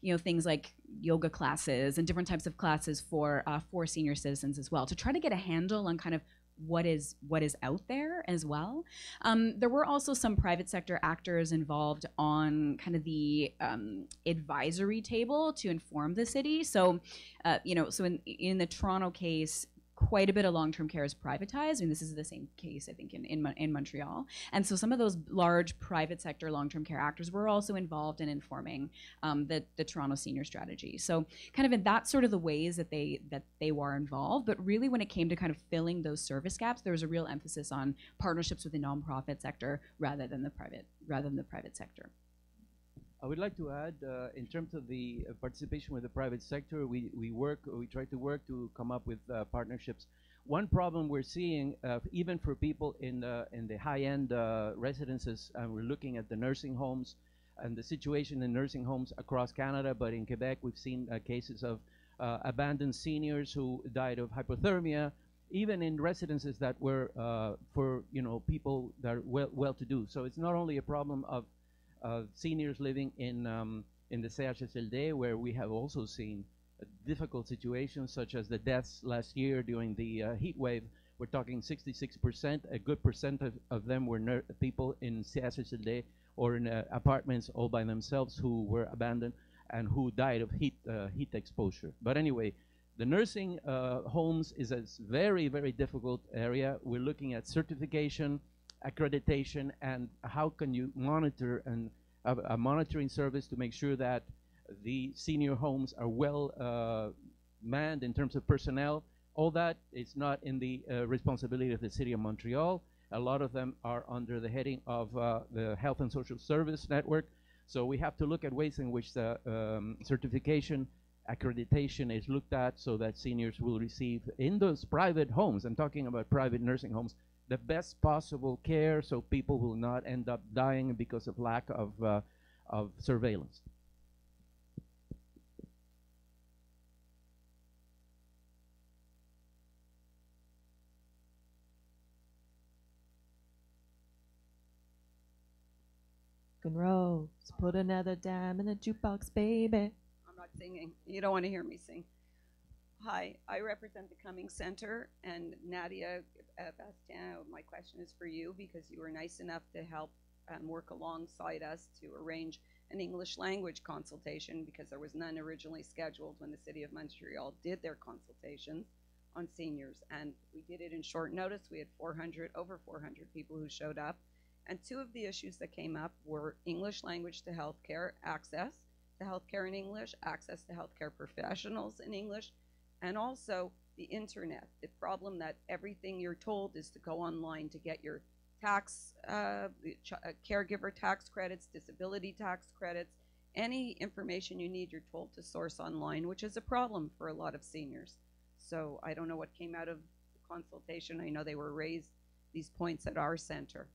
you know, things like yoga classes and different types of classes for senior citizens as well, to try to get a handle on kind of what is out there as well. There were also some private sector actors involved on kind of the advisory table to inform the city. So, you know, so in the Toronto case, quite a bit of long-term care is privatized. I mean, this is the same case, I think, in Montreal. And so some of those large private sector long-term care actors were also involved in informing the Toronto senior strategy. So kind of in that sort of the ways that they were involved. But really when it came to kind of filling those service gaps, there was a real emphasis on partnerships with the nonprofit sector rather than the private sector. I would like to add, in terms of the participation with the private sector, we try to work to come up with partnerships. One problem we're seeing, even for people in the high-end residences, and we're looking at the nursing homes and the situation in nursing homes across Canada, but in Quebec we've seen cases of abandoned seniors who died of hypothermia, even in residences that were for people that are well-to-do. So it's not only a problem of seniors living in the CHSLD, where we have also seen difficult situations such as the deaths last year during the heat wave. We're talking 66%. A good percent of them were people in CHSLD or in apartments all by themselves who were abandoned and who died of heat exposure. But anyway, the nursing homes is a very, very difficult area. We're looking at certification, accreditation, and how can you monitor and have a monitoring service to make sure that the senior homes are well manned in terms of personnel. All that is not in the responsibility of the City of Montreal. A lot of them are under the heading of the Health and Social Service Network. So we have to look at ways in which the certification, accreditation is looked at so that seniors will receive in those private homes, I'm talking about private nursing homes, the best possible care so people will not end up dying because of lack of surveillance. Rose, put another dime in the jukebox, baby. I'm not singing. You don't want to hear me sing. Hi, I represent the Cummings Center, and Nadia Bastien, my question is for you because you were nice enough to help work alongside us to arrange an English language consultation because there was none originally scheduled when the City of Montreal did their consultations on seniors. And we did it in short notice. We had over 400 people who showed up. And two of the issues that came up were English language to healthcare, access to healthcare in English, access to healthcare professionals in English, and also the internet. The problem that everything you're told is to go online to get your tax, caregiver tax credits, disability tax credits, any information you need, you're told to source online, which is a problem for a lot of seniors. So I don't know what came out of the consultation. I know they were raised, these points at our center.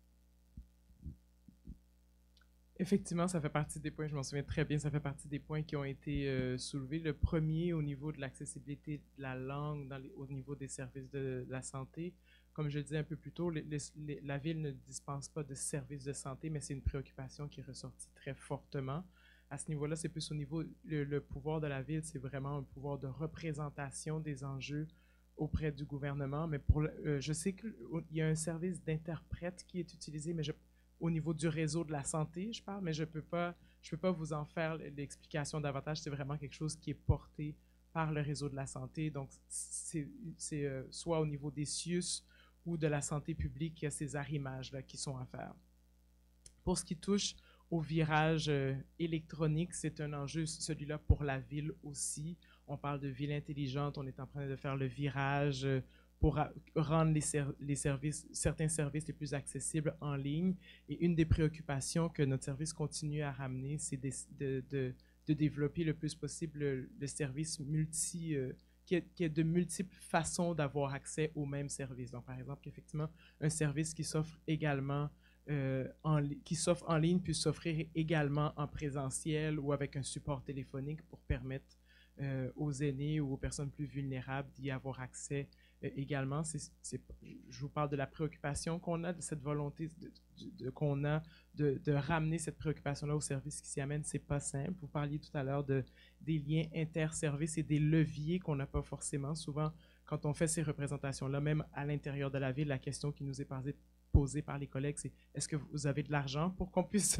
Effectivement, ça fait partie des points, je m'en souviens très bien, ça fait partie des points qui ont été soulevés. Le premier, au niveau de l'accessibilité de la langue, au niveau des services de la santé. Comme je le disais un peu plus tôt, la ville ne dispense pas de services de santé, mais c'est une préoccupation qui est ressortie très fortement. À ce niveau-là, c'est plus au niveau, le pouvoir de la ville, c'est vraiment un pouvoir de représentation des enjeux auprès du gouvernement. Mais je sais qu'il y a un service d'interprète qui est utilisé, mais au niveau du réseau de la santé, je parle, mais je peux pas vous en faire l'explication davantage. C'est vraiment quelque chose qui est porté par le réseau de la santé. Donc, c'est soit au niveau des CIUS ou de la santé publique, il y a ces arrimages-là qui sont à faire. Pour ce qui touche au virage électronique, c'est un enjeu, celui-là, pour la ville aussi. On parle de ville intelligente, on est en train de faire le virage pour rendre certains services les plus accessibles en ligne. Et une des préoccupations que notre service continue à ramener, c'est de développer le plus possible le service qui est de multiples façons d'avoir accès au même service. Donc, par exemple, effectivement, un service qui s'offre également en ligne peut s'offrir également en présentiel ou avec un support téléphonique pour permettre aux aînés ou aux personnes plus vulnérables d'y avoir accès également. Je vous parle de la préoccupation qu'on a, de cette volonté qu'on a de ramener cette préoccupation-là au service qui s'y amène. C'est pas simple. Vous parliez tout à l'heure des liens interservices et des leviers qu'on n'a pas forcément. Souvent, quand on fait ces représentations-là, même à l'intérieur de la ville, la question qui nous est posée par les collègues, c'est est-ce que vous avez de l'argent pour qu'on puisse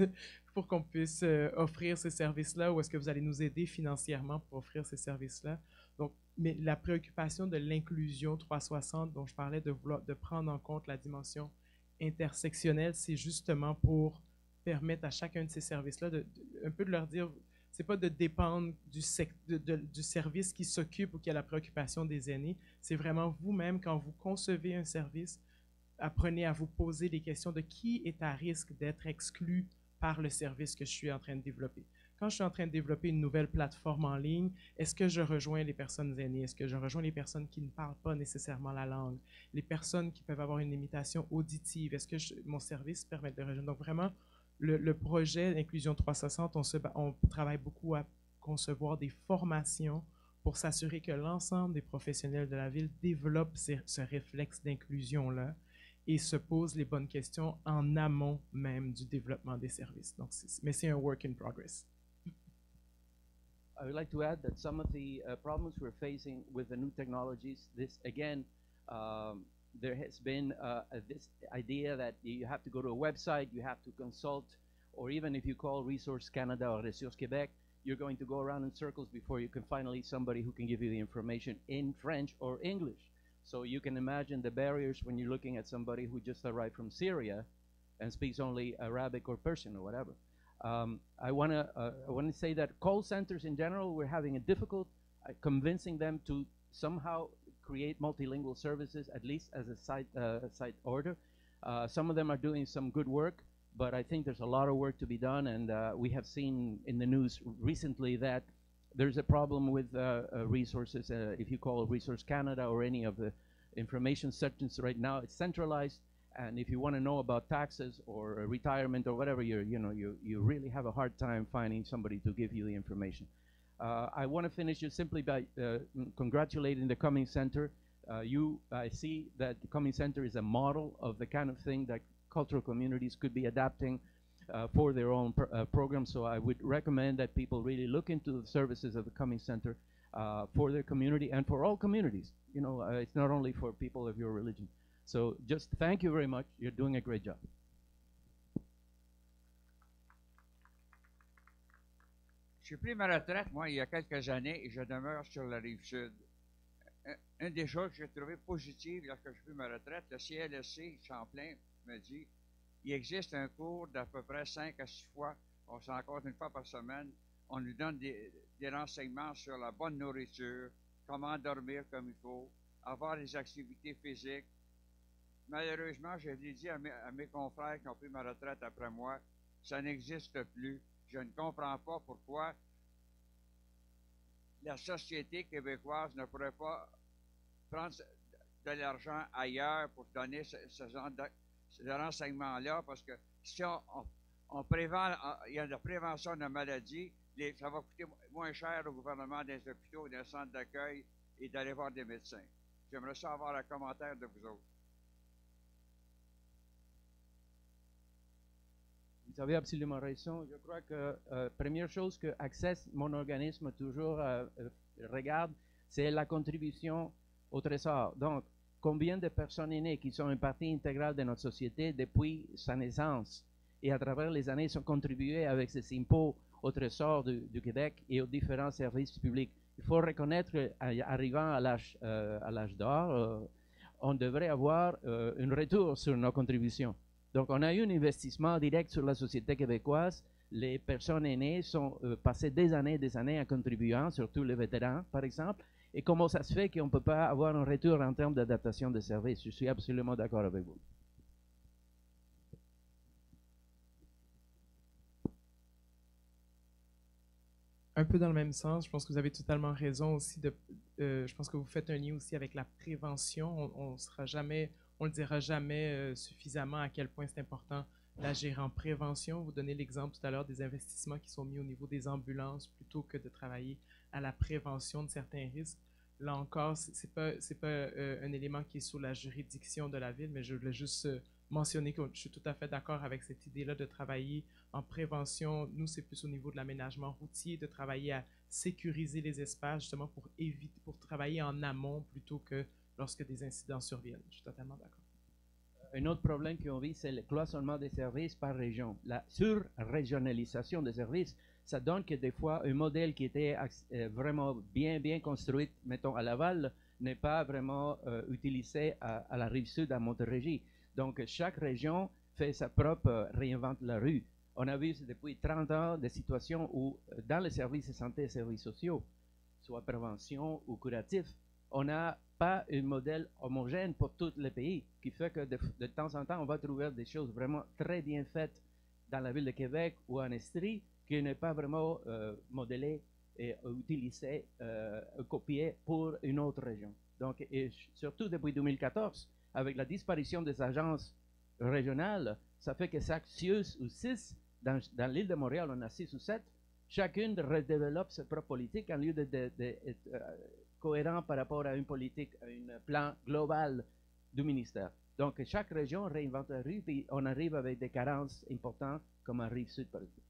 offrir ces services-là ou est-ce que vous allez nous aider financièrement pour offrir ces services-là? Donc, mais la préoccupation de l'inclusion 360 dont je parlais, de prendre en compte la dimension intersectionnelle, c'est justement pour permettre à chacun de ces services-là un peu de leur dire, c'est pas de dépendre du service qui s'occupe ou qui a la préoccupation des aînés, c'est vraiment vous-même, quand vous concevez un service, apprenez à vous poser des questions de qui est à risque d'être exclu par le service que je suis en train de développer. Quand je suis en train de développer une nouvelle plateforme en ligne, est-ce que je rejoins les personnes aînées? Est-ce que je rejoins les personnes qui ne parlent pas nécessairement la langue? Les personnes qui peuvent avoir une limitation auditive? Est-ce que mon service permet de les rejoindre? Donc vraiment, le projet d'Inclusion 360, on travaille beaucoup à concevoir des formations pour s'assurer que l'ensemble des professionnels de la ville développent ce réflexe d'inclusion-là et se posent les bonnes questions en amont même du développement des services. Donc, mais c'est un work in progress. I would like to add that some of the problems we're facing with the new technologies, this again, there has been this idea that you have to go to a website, you have to consult, or even if you call Resource Canada or Ressources Québec, you're going to go around in circles before you can finally somebody who can give you the information in French or English. So you can imagine the barriers when you're looking at somebody who just arrived from Syria and speaks only Arabic or Persian or whatever. I want to say that call centers in general, we're having a difficult convincing them to somehow create multilingual services, at least as a side order. Some of them are doing some good work, but I think there's a lot of work to be done, and we have seen in the news recently that there's a problem with resources. If you call Resource Canada or any of the information sections right now, it's centralized. And if you want to know about taxes or retirement or whatever, you really have a hard time finding somebody to give you the information. I want to finish just simply by congratulating the Cumming Center. I see that the Cumming Center is a model of the kind of thing that cultural communities could be adapting for their own programs. So I would recommend that people really look into the services of the Cumming Center for their community and for all communities. It's not only for people of your religion. So just thank you very much. You're doing a great job. J'ai pris ma retraite, moi, il y a quelques années, et je demeure sur la Rive-Sud. Une des choses que j'ai trouvé positive lorsque j'ai pris ma retraite, le CLSC Champlain me dit il existe un cours d'à peu près 5 à 6 fois, on s'en rencontre une fois par semaine, on nous donne des renseignements sur la bonne nourriture, comment dormir comme il faut, avoir des activités physiques. Malheureusement, je l'ai dit à mes confrères qui ont pris ma retraite après moi, ça n'existe plus. Je ne comprends pas pourquoi la société québécoise ne pourrait pas prendre de l'argent ailleurs pour donner ce genre de renseignements-là, parce que si on prévent, il y a de la prévention de maladies, ça va coûter moins cher au gouvernement des hôpitaux, des centres d'accueil et d'aller voir des médecins. J'aimerais ça avoir un commentaire de vous autres. Vous avez absolument raison. Je crois que première chose que Access, mon organisme, toujours regarde, c'est la contribution au trésor. Donc, combien de personnes aînées qui sont une partie intégrale de notre société depuis sa naissance et à travers les années sont contribuées avec ces impôts au trésor du Québec et aux différents services publics. Il faut reconnaître qu'arrivant à l'âge d'or, on devrait avoir un retour sur nos contributions. Donc, on a eu un investissement direct sur la société québécoise. Les personnes aînées sont passées des années en contribuant, surtout les vétérans, par exemple. Et comment ça se fait qu'on ne peut pas avoir un retour en termes d'adaptation des services? Je suis absolument d'accord avec vous. Un peu dans le même sens, je pense que vous avez totalement raison aussi. Je pense que vous faites un lien aussi avec la prévention. On ne le dira jamais suffisamment à quel point c'est important d'agir en prévention. Vous donnez l'exemple tout à l'heure des investissements qui sont mis au niveau des ambulances plutôt que de travailler à la prévention de certains risques. Là encore, c'est pas un élément qui est sous la juridiction de la ville, mais je voulais juste mentionner que je suis tout à fait d'accord avec cette idée-là de travailler en prévention. Nous, c'est plus au niveau de l'aménagement routier, de travailler à sécuriser les espaces justement pour travailler en amont plutôt que lorsque des incidents surviennent. Je suis totalement d'accord. Un autre problème qu'on vit, c'est le cloisonnement des services par région. La sur-régionalisation des services, ça donne que des fois, un modèle qui était vraiment bien construit, mettons à Laval, n'est pas vraiment utilisé à la rive sud, à Montérégie. Donc, chaque région fait sa propre, réinvente la rue. On a vu depuis 30 ans des situations où, dans les services de santé et services sociaux, soit prévention ou curatif, on n'a pas un modèle homogène pour tous les pays, qui fait que de temps en temps, on va trouver des choses vraiment très bien faites dans la ville de Québec ou en Estrie, qui n'est pas vraiment modélé et utilisé, copié pour une autre région. Donc, et surtout depuis 2014, avec la disparition des agences régionales, ça fait que chaque 6 ou 6, dans l'île de Montréal, on a 6 ou 7, chacune redéveloppe sa propre politique en lieu d'être cohérent par rapport à une politique, à un plan global du ministère. Donc, chaque région réinvente la rue, puis on arrive avec des carences importantes, comme en Rive-Sud, par exemple.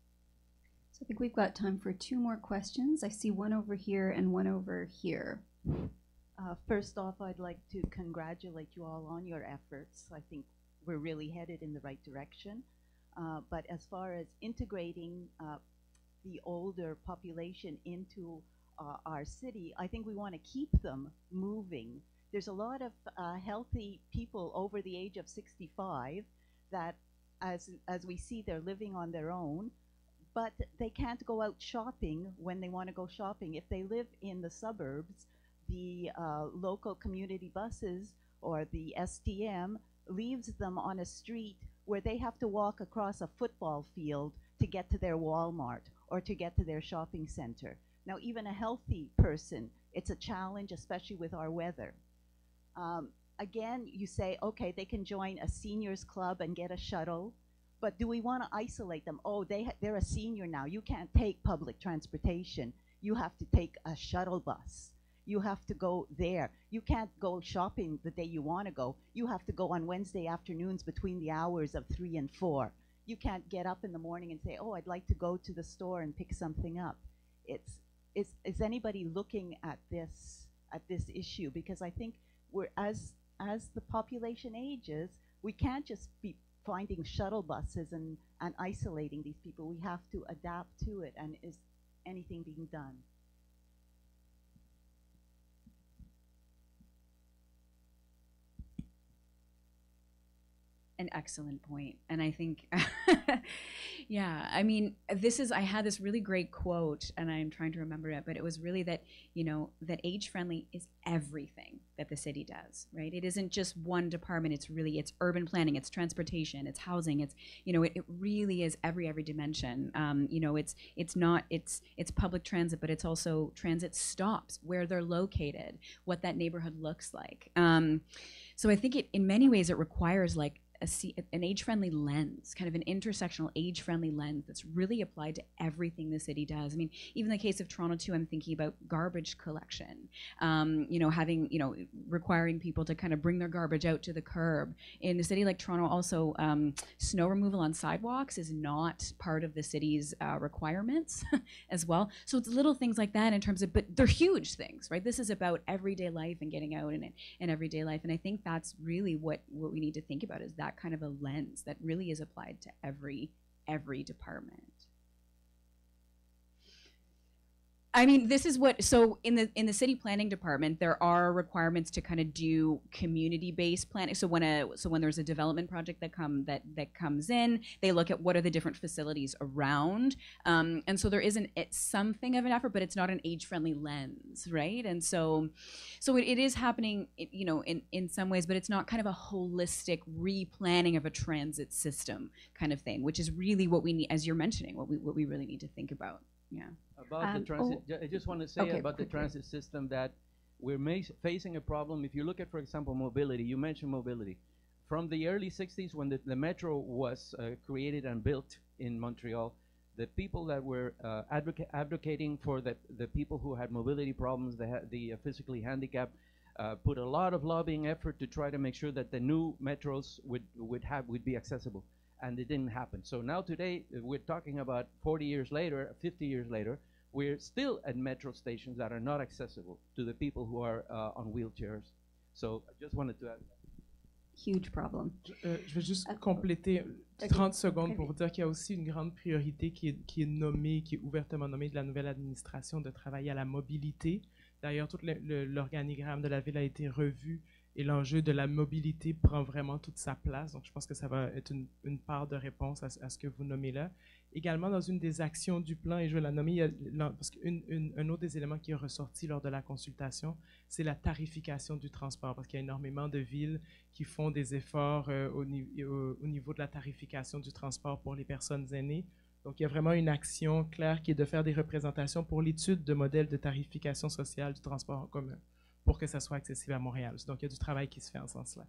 So I think we've got time for 2 more questions. I see one over here and one over here. First off, I'd like to congratulate you all on your efforts. I think we're really headed in the right direction. But as far as integrating the older population into our city, I think we want to keep them moving. There's a lot of healthy people over the age of 65 that, as we see, they're living on their own, but they can't go out shopping when they want to go shopping. If they live in the suburbs, the local community buses or the STM leaves them on a street where they have to walk across a football field to get to their Walmart or to get to their shopping center. Now, even a healthy person, it's a challenge, especially with our weather. Again, you say, okay, they can join a seniors club and get a shuttle, but do we want to isolate them? Oh, they're a senior now. You can't take public transportation. You have to take a shuttle bus. You have to go there. You can't go shopping the day you want to go. You have to go on Wednesday afternoons between the hours of 3 and 4. You can't get up in the morning and say, oh, I'd like to go to the store and pick something up. Is anybody looking at this issue? Because I think as the population ages, we can't just be finding shuttle buses and isolating these people. We have to adapt to it. And is anything being done? An excellent point. And I think, yeah, I mean, I had this really great quote, and I'm trying to remember it, but it was really that, that age-friendly is everything that the city does, right? It isn't just one department. It's urban planning, it's transportation, it's housing, it's, it really is every dimension. It's public transit, but it's also transit stops, where they're located, what that neighborhood looks like. So I think in many ways it requires like an age-friendly lens, kind of an intersectional age-friendly lens that's really applied to everything the city does. I mean, even in the case of Toronto too, I'm thinking about garbage collection, requiring people to kind of bring their garbage out to the curb. In a city like Toronto also, snow removal on sidewalks is not part of the city's requirements as well. So it's little things like that in terms of, but they're huge things, right? This is about everyday life and getting out in everyday life. And I think that's really what we need to think about, is that kind of a lens that really is applied to every department. I mean, this is so in the city planning department, there are requirements to kind of do community-based planning. So when there's a development project that comes in, they look at what are the different facilities around, and so there isn't something of an effort, but it's not an age-friendly lens, right? And so it is happening, in some ways, but it's not kind of a holistic replanning of a transit system kind of thing, which is really what we need, as you're mentioning, what we really need to think about. Yeah. About the transit, I just want to say about the transit system that we're facing a problem. If you look at, for example, mobility, you mentioned mobility. From the early 60s, when the metro was created and built in Montreal, the people that were advocating for the people who had mobility problems, the physically handicapped, put a lot of lobbying effort to try to make sure that the new metros would be accessible. And it didn't happen. So now today, we're talking about 40 years later, 50 years later, we're still at metro stations that are not accessible to the people who are on wheelchairs. So I just wanted to add that. huge problem. Je vais juste compléter 30 secondes pour dire qu'il y a aussi une grande priorité qui est nommée, qui est ouvertement nommée de la nouvelle administration, de travailler à la mobilité. D'ailleurs, tout l'organigramme de la ville a été revu et l'enjeu de la mobilité prend vraiment toute sa place. Donc, je pense que ça va être une part de réponse à ce que vous nommez là. Également, dans une des actions du plan, et je vais la nommer, parce qu'un autre des éléments qui est ressorti lors de la consultation, c'est la tarification du transport, parce qu'il y a énormément de villes qui font des efforts au niveau de la tarification du transport pour les personnes aînées. Donc, il y a vraiment une action claire qui est de faire des représentations pour l'étude de modèles de tarification sociale du transport en commun pour que ça soit accessible à Montréal. Donc, il y a du travail qui se fait en ce sens-là.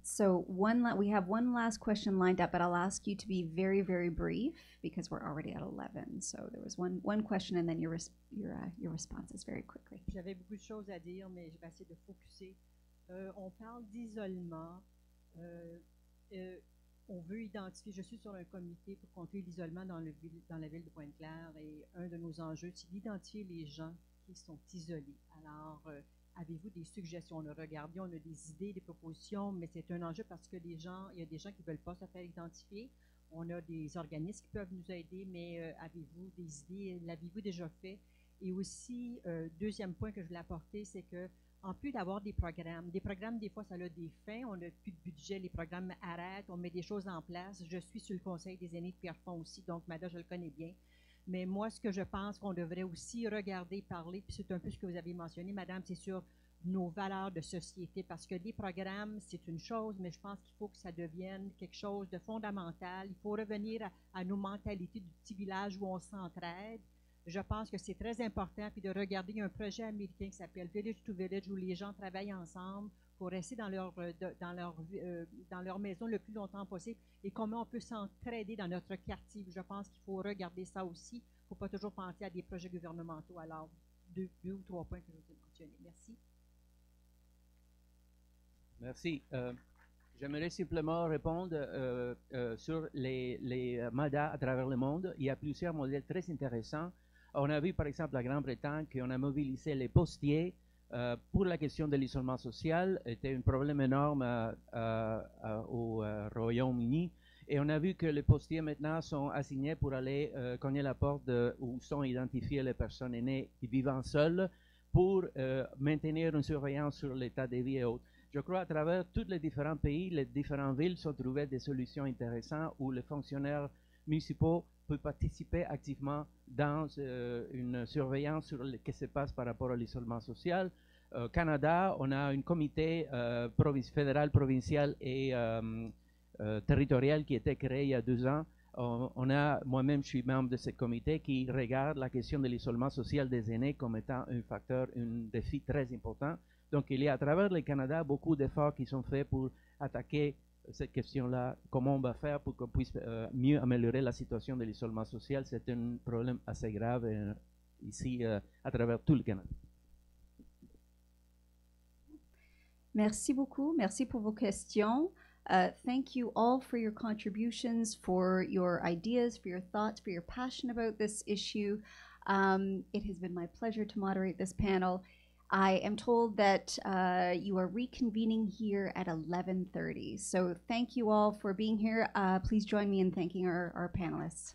So we have one last question lined up, but I'll ask you to be very, very brief because we're already at 11. So there was one question and then your responses very quickly. J'avais beaucoup de choses à dire, mais je vais essayer de focuser. On parle d'isolement. On veut identifier, je suis sur un comité pour contrer l'isolement dans la ville de Pointe-Claire et un de nos enjeux, c'est d'identifier les gens qui sont isolés. Alors, avez-vous des suggestions? On a regardé, on a des idées, des propositions, mais c'est un enjeu parce que il y a des gens qui ne veulent pas se faire identifier. On a des organismes qui peuvent nous aider, mais avez-vous des idées? L'avez-vous déjà fait? Et aussi, deuxième point que je voulais apporter, c'est que en plus d'avoir des programmes, des fois, ça a des fins, on n'a plus de budget, les programmes arrêtent, on met des choses en place. Je suis sur le conseil des aînés de Pierrefonds aussi, donc Mada, je le connais bien. Mais moi, ce que je pense qu'on devrait aussi regarder, parler, puis c'est un peu ce que vous avez mentionné, Madame, c'est sur nos valeurs de société, parce que les programmes, c'est une chose, mais je pense qu'il faut que ça devienne quelque chose de fondamental. Il faut revenir à nos mentalités du petit village où on s'entraide. Je pense que c'est très important, puis de regarder, il y a un projet américain qui s'appelle Village to Village, où les gens travaillent ensemble pour rester dans leur maison le plus longtemps possible, et comment on peut s'entraider dans notre quartier. Je pense qu'il faut regarder ça aussi. Il ne faut pas toujours penser à des projets gouvernementaux. Alors, deux ou trois points que je vous ai mentionnés. Merci. Merci. J'aimerais simplement répondre sur les MADA à travers le monde. Il y a plusieurs modèles très intéressants. On a vu par exemple la Grande-Bretagne qu'on a mobilisé les postiers pour la question de l'isolement social. C'était un problème énorme au Royaume-Uni. Et on a vu que les postiers maintenant sont assignés pour aller cogner la porte où sont identifiées les personnes aînées qui vivent seules pour maintenir une surveillance sur l'état de vie et autres. Je crois à travers tous les différents pays, les différentes villes sont trouvées des solutions intéressantes où les fonctionnaires municipaux peuvent participer activement dans une surveillance sur ce qui se passe par rapport à l'isolement social. Au Canada, on a un comité fédéral, provincial et territorial qui a été créé il y a 2 ans. Moi-même, je suis membre de ce comité qui regarde la question de l'isolement social des aînés comme étant un défi très important. Donc, il y a à travers le Canada beaucoup d'efforts qui sont faits pour attaquer cette question-là, comment on va faire pour qu'on puisse mieux améliorer la situation de l'isolement social. C'est un problème assez grave ici à travers tout le Canada. Merci beaucoup. Merci pour vos questions. Thank you all for your contributions, for your ideas, for your thoughts, for your passion about this issue. It has been my pleasure to moderate this panel. I am told that you are reconvening here at 11:30. So thank you all for being here. Please join me in thanking our panelists.